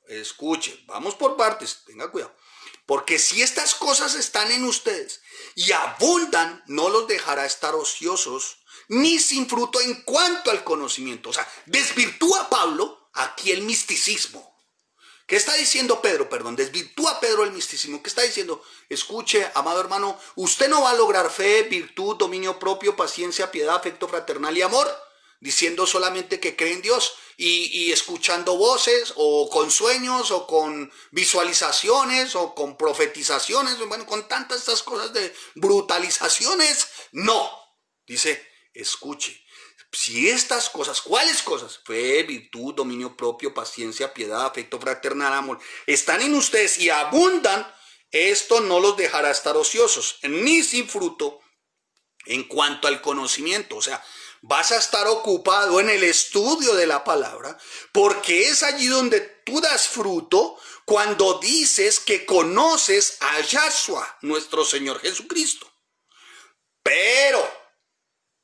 escuche, vamos por partes, tenga cuidado. Porque si estas cosas están en ustedes y abundan, no los dejará estar ociosos, ni sin fruto en cuanto al conocimiento. O sea, desvirtúa Pablo aquí el misticismo. ¿Qué está diciendo Pedro? Desvirtúa Pedro el misticismo. ¿Qué está diciendo? Escuche, amado hermano, usted no va a lograr fe, virtud, dominio propio, paciencia, piedad, afecto fraternal y amor, diciendo solamente que cree en Dios y escuchando voces o con sueños o con visualizaciones o con profetizaciones, bueno, con tantas estas cosas de brutalizaciones. No, dice, escuche. Si estas cosas, ¿cuáles cosas? Fe, virtud, dominio propio, paciencia, piedad, afecto fraternal, amor, están en ustedes y abundan, esto no los dejará estar ociosos, ni sin fruto en cuanto al conocimiento. O sea, vas a estar ocupado en el estudio de la palabra, porque es allí donde tú das fruto cuando dices que conoces a Yahshua, nuestro Señor Jesucristo. Pero,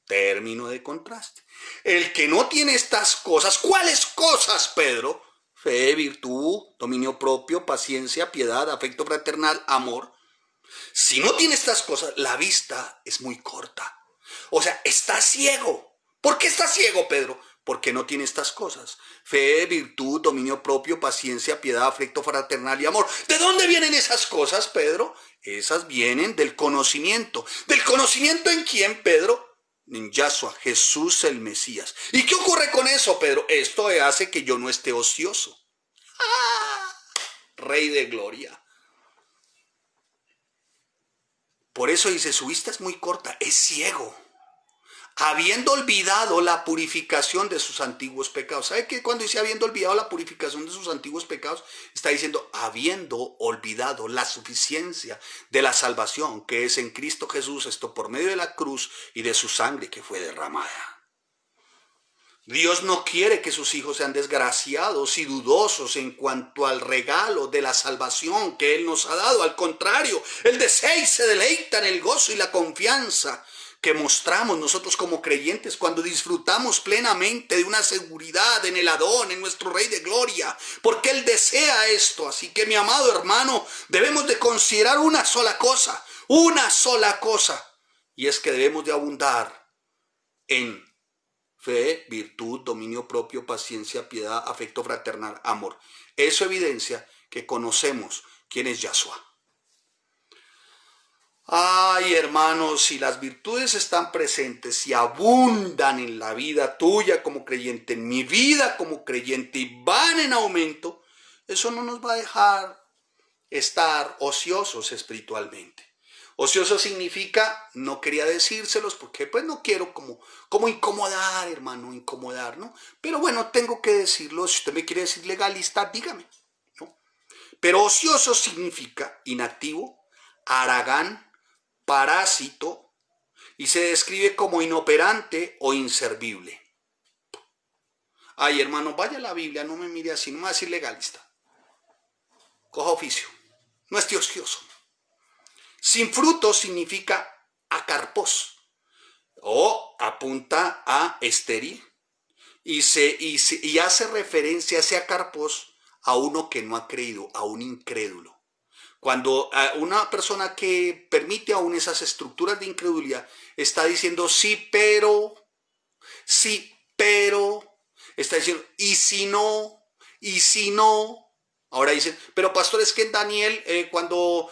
término de contraste, el que no tiene estas cosas, ¿cuáles cosas, Pedro? Fe, virtud, dominio propio, paciencia, piedad, afecto fraternal, amor. Si no tiene estas cosas, la vista es muy corta. O sea, está ciego. ¿Por qué está ciego, Pedro? Porque no tiene estas cosas. Fe, virtud, dominio propio, paciencia, piedad, afecto fraternal y amor. ¿De dónde vienen esas cosas, Pedro? Esas vienen del conocimiento. ¿Del conocimiento en quién, Pedro? En Yahshua, Jesús el Mesías. ¿Y qué ocurre con eso, Pedro? Esto hace que yo no esté ocioso. ¡Ah! Rey de gloria. Por eso dice, su vista es muy corta, es ciego, habiendo olvidado la purificación de sus antiguos pecados. ¿Sabe qué? Cuando dice habiendo olvidado la purificación de sus antiguos pecados, está diciendo habiendo olvidado la suficiencia de la salvación que es en Cristo Jesús, esto por medio de la cruz y de su sangre que fue derramada. Dios no quiere que sus hijos sean desgraciados y dudosos en cuanto al regalo de la salvación que Él nos ha dado. Al contrario, Él desea y se deleita en el gozo y la confianza que mostramos nosotros como creyentes cuando disfrutamos plenamente de una seguridad en el Adón, en nuestro Rey de Gloria, porque Él desea esto. Así que, mi amado hermano, debemos de considerar una sola cosa, y es que debemos de abundar en fe, virtud, dominio propio, paciencia, piedad, afecto fraternal, amor. Eso evidencia que conocemos quién es Yahshua. Ay, hermanos, si las virtudes están presentes y abundan en la vida tuya como creyente, en mi vida como creyente, y van en aumento, eso no nos va a dejar estar ociosos espiritualmente. Ocioso significa, no quería decírselos porque pues no quiero como incomodar, hermano, incomodar, ¿no? Pero bueno, tengo que decirlo. Si usted me quiere decir legalista, dígame, ¿no? Pero ocioso significa inactivo, haragán, parásito, y se describe como inoperante o inservible. Ay, hermano, vaya a la Biblia, no me mire así, no me va a decir legalista. Coja oficio, no esté ocioso. Sin fruto significa acarpos o apunta a estéril y hace referencia a ese acarpos a uno que no ha creído, a un incrédulo. Cuando una persona que permite aún esas estructuras de incredulidad está diciendo sí, pero, está diciendo y si no. Ahora dicen, pero pastor, es que en Daniel, cuando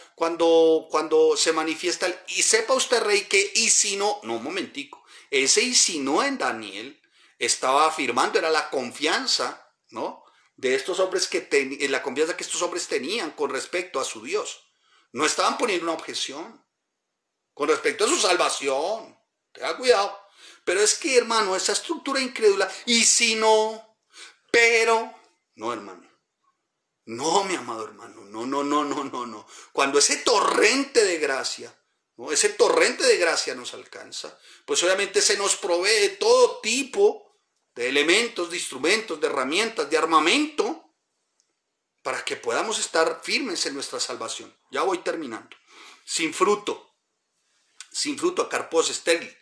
se manifiesta y sepa usted, rey, que y si no, un momentico, ese y si no en Daniel estaba afirmando, era la confianza, ¿no? De estos hombres la confianza que estos hombres tenían con respecto a su Dios. No estaban poniendo una objeción con respecto a su salvación. Tenga cuidado. Pero es que, hermano, esa estructura incrédula, y si no, pero, no, hermano. No, mi amado hermano, no. Cuando ese torrente de gracia, ¿no? Ese torrente de gracia nos alcanza, pues obviamente se nos provee todo tipo de elementos, de instrumentos, de herramientas, de armamento, para que podamos estar firmes en nuestra salvación. Ya voy terminando. Sin fruto, acarpos, estéril,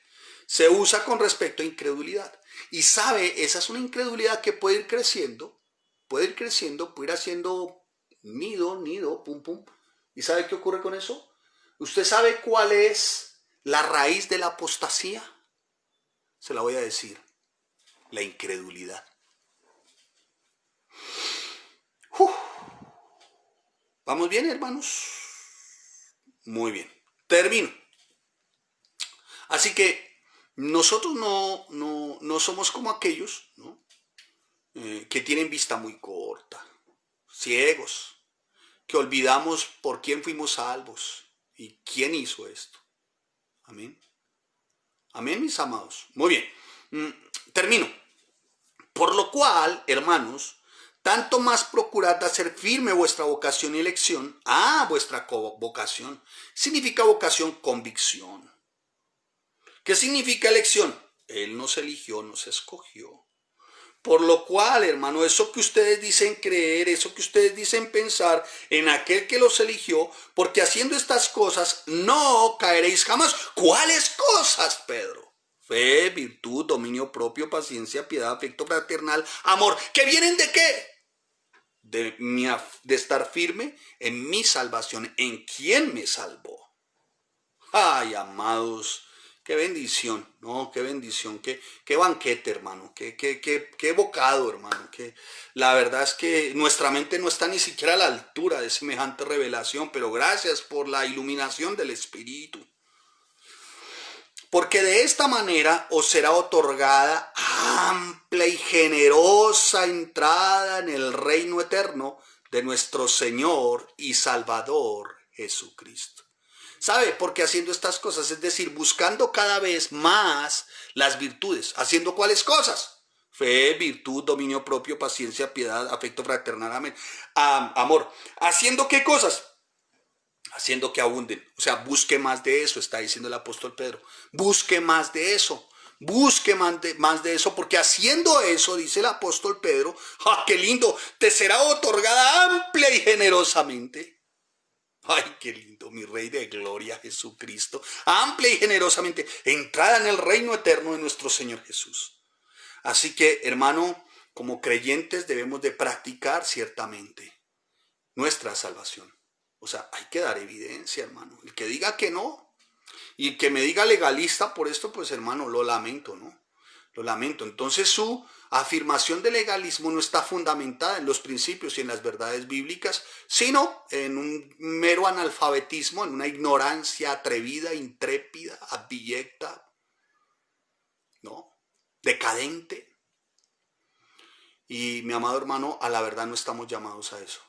se usa con respecto a incredulidad. Y sabe, esa es una incredulidad que puede ir creciendo, puede ir haciendo nido, pum, pum. ¿Y sabe qué ocurre con eso? ¿Usted sabe cuál es la raíz de la apostasía? Se la voy a decir. La incredulidad. ¿Vamos bien, hermanos? Muy bien. Termino. Así que nosotros no somos como aquellos, ¿no? Que tienen vista muy corta, ciegos, que olvidamos por quién fuimos salvos y quién hizo esto. Amén. Amén, mis amados. Muy bien. Termino. Por lo cual, hermanos, tanto más procurad hacer firme vuestra vocación y elección. Vuestra vocación. Significa vocación, convicción. ¿Qué significa elección? Él nos eligió, nos escogió. Por lo cual, hermano, eso que ustedes dicen creer, eso que ustedes dicen pensar en aquel que los eligió, porque haciendo estas cosas no caeréis jamás. ¿Cuáles cosas, Pedro? Fe, virtud, dominio propio, paciencia, piedad, afecto fraternal, amor. ¿Que vienen de qué? De estar firme en mi salvación, en quien me salvó. Ay, amados, qué bendición, ¿no? Qué bendición, qué banquete, hermano, qué bocado, hermano. La verdad es que nuestra mente no está ni siquiera a la altura de semejante revelación, pero gracias por la iluminación del Espíritu. Porque de esta manera os será otorgada amplia y generosa entrada en el reino eterno de nuestro Señor y Salvador Jesucristo. ¿Sabe? Porque haciendo estas cosas, es decir, buscando cada vez más las virtudes. ¿Haciendo cuáles cosas? Fe, virtud, dominio propio, paciencia, piedad, afecto fraternal, amor. ¿Haciendo qué cosas? Haciendo que abunden. O sea, busque más de eso, está diciendo el apóstol Pedro. Busque más de eso. Busque más de eso, porque haciendo eso, dice el apóstol Pedro, qué lindo, te será otorgada amplia y generosamente. Ay, qué lindo, mi Rey de Gloria, Jesucristo. Amplia y generosamente, entrada en el reino eterno de nuestro Señor Jesús. Así que, hermano, como creyentes debemos de practicar ciertamente nuestra salvación. O sea, hay que dar evidencia, hermano. El que diga que no, y el que me diga legalista por esto, pues hermano, lo lamento, ¿no? Lo lamento. Entonces su afirmación de legalismo no está fundamentada en los principios y en las verdades bíblicas, sino en un mero analfabetismo, en una ignorancia atrevida, intrépida, abyecta, ¿no? Decadente. Y mi amado hermano, a la verdad no estamos llamados a eso.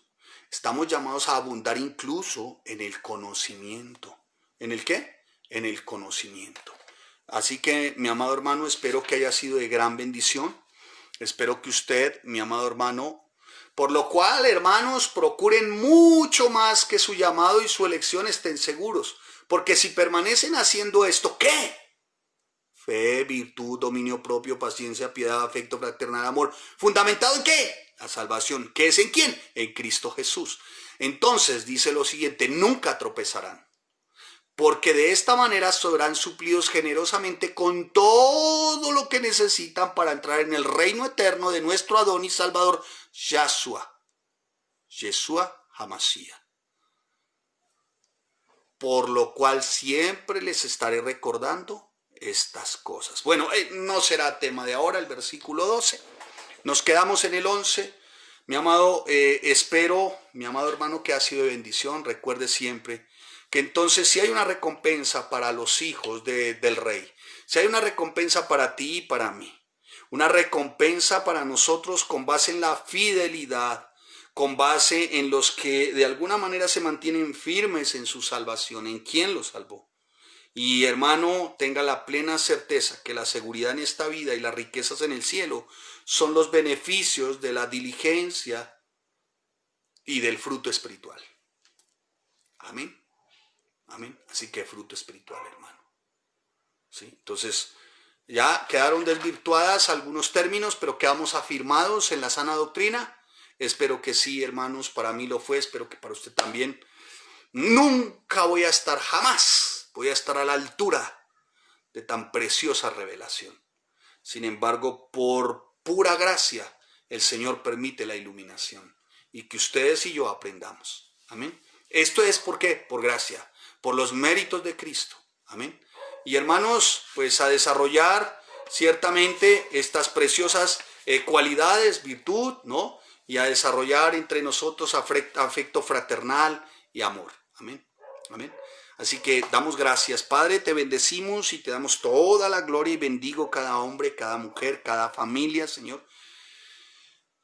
Estamos llamados a abundar incluso en el conocimiento. ¿En el qué? En el conocimiento. Así que, mi amado hermano, espero que haya sido de gran bendición. Espero que usted, mi amado hermano, por lo cual, hermanos, procuren mucho más que su llamado y su elección estén seguros. Porque si permanecen haciendo esto, ¿qué? Fe, virtud, dominio propio, paciencia, piedad, afecto fraternal, amor. ¿Fundamentado en qué? La salvación. ¿Qué es en quién? En Cristo Jesús. Entonces, dice lo siguiente, nunca tropezarán. Porque de esta manera serán suplidos generosamente con todo lo que necesitan para entrar en el reino eterno de nuestro Adón y Salvador, Yeshua HaMashiach. Por lo cual siempre les estaré recordando estas cosas. Bueno, no será tema de ahora el versículo 12. Nos quedamos en el 11. Mi amado, espero, mi amado hermano, que ha sido de bendición. Recuerde siempre que entonces si hay una recompensa para los hijos del rey, si hay una recompensa para ti y para mí, una recompensa para nosotros con base en la fidelidad, con base en los que de alguna manera se mantienen firmes en su salvación, en quien los salvó. Y hermano, tenga la plena certeza que la seguridad en esta vida y las riquezas en el cielo son los beneficios de la diligencia y del fruto espiritual. Amén. Amén. Así que fruto espiritual, hermano. ¿Sí? Entonces, ya quedaron desvirtuadas algunos términos, pero quedamos afirmados en la sana doctrina. Espero que sí, hermanos, para mí lo fue, espero que para usted también. Nunca voy a estar, jamás voy a estar a la altura de tan preciosa revelación. Sin embargo, por pura gracia, el Señor permite la iluminación y que ustedes y yo aprendamos. Amén. Esto es ¿por qué? Por gracia, por los méritos de Cristo. Amén. Y hermanos, pues a desarrollar ciertamente estas preciosas cualidades, virtud, ¿no? Y a desarrollar entre nosotros afecto fraternal y amor. Amén. Amén. Así que damos gracias, Padre, te bendecimos y te damos toda la gloria y bendigo cada hombre, cada mujer, cada familia, Señor,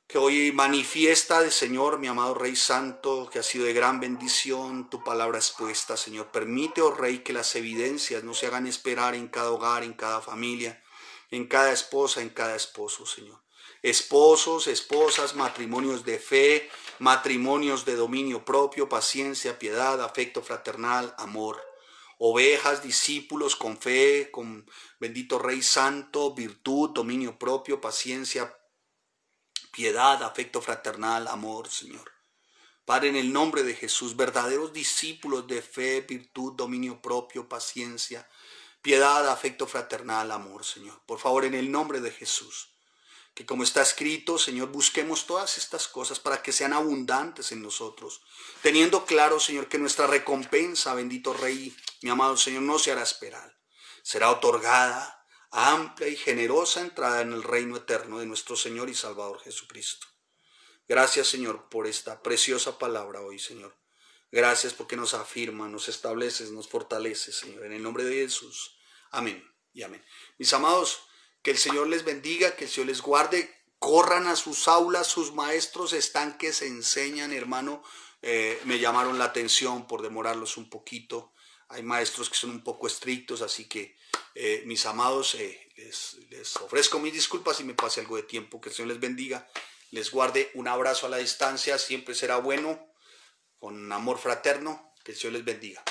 que hoy manifiesta, Señor, mi amado Rey Santo, que ha sido de gran bendición tu palabra expuesta, Señor. Permite, oh Rey, que las evidencias no se hagan esperar en cada hogar, en cada familia, en cada esposa, en cada esposo, Señor. Esposos, esposas, matrimonios de fe, matrimonios de dominio propio, paciencia, piedad, afecto fraternal, amor. Ovejas, discípulos con fe, con bendito Rey Santo, virtud, dominio propio, paciencia, piedad, afecto fraternal, amor, Señor. Padre, en el nombre de Jesús, verdaderos discípulos de fe, virtud, dominio propio, paciencia, piedad, afecto fraternal, amor, Señor. Por favor, en el nombre de Jesús, que como está escrito, Señor, busquemos todas estas cosas para que sean abundantes en nosotros, teniendo claro, Señor, que nuestra recompensa, bendito Rey, mi amado Señor, no se hará esperar. Será otorgada amplia y generosa entrada en el reino eterno de nuestro Señor y Salvador Jesucristo. Gracias, Señor, por esta preciosa palabra hoy, Señor. Gracias porque nos afirma, nos estableces, nos fortaleces, Señor, en el nombre de Jesús. Amén y amén. Mis amados, que el Señor les bendiga, que el Señor les guarde. Corran a sus aulas, sus maestros están que se enseñan, hermano. Me llamaron la atención por demorarlos un poquito. Hay maestros que son un poco estrictos, así que mis amados, les ofrezco mis disculpas si me pase algo de tiempo. Que el Señor les bendiga, les guarde. Un abrazo a la distancia, siempre será bueno, con amor fraterno. Que el Señor les bendiga.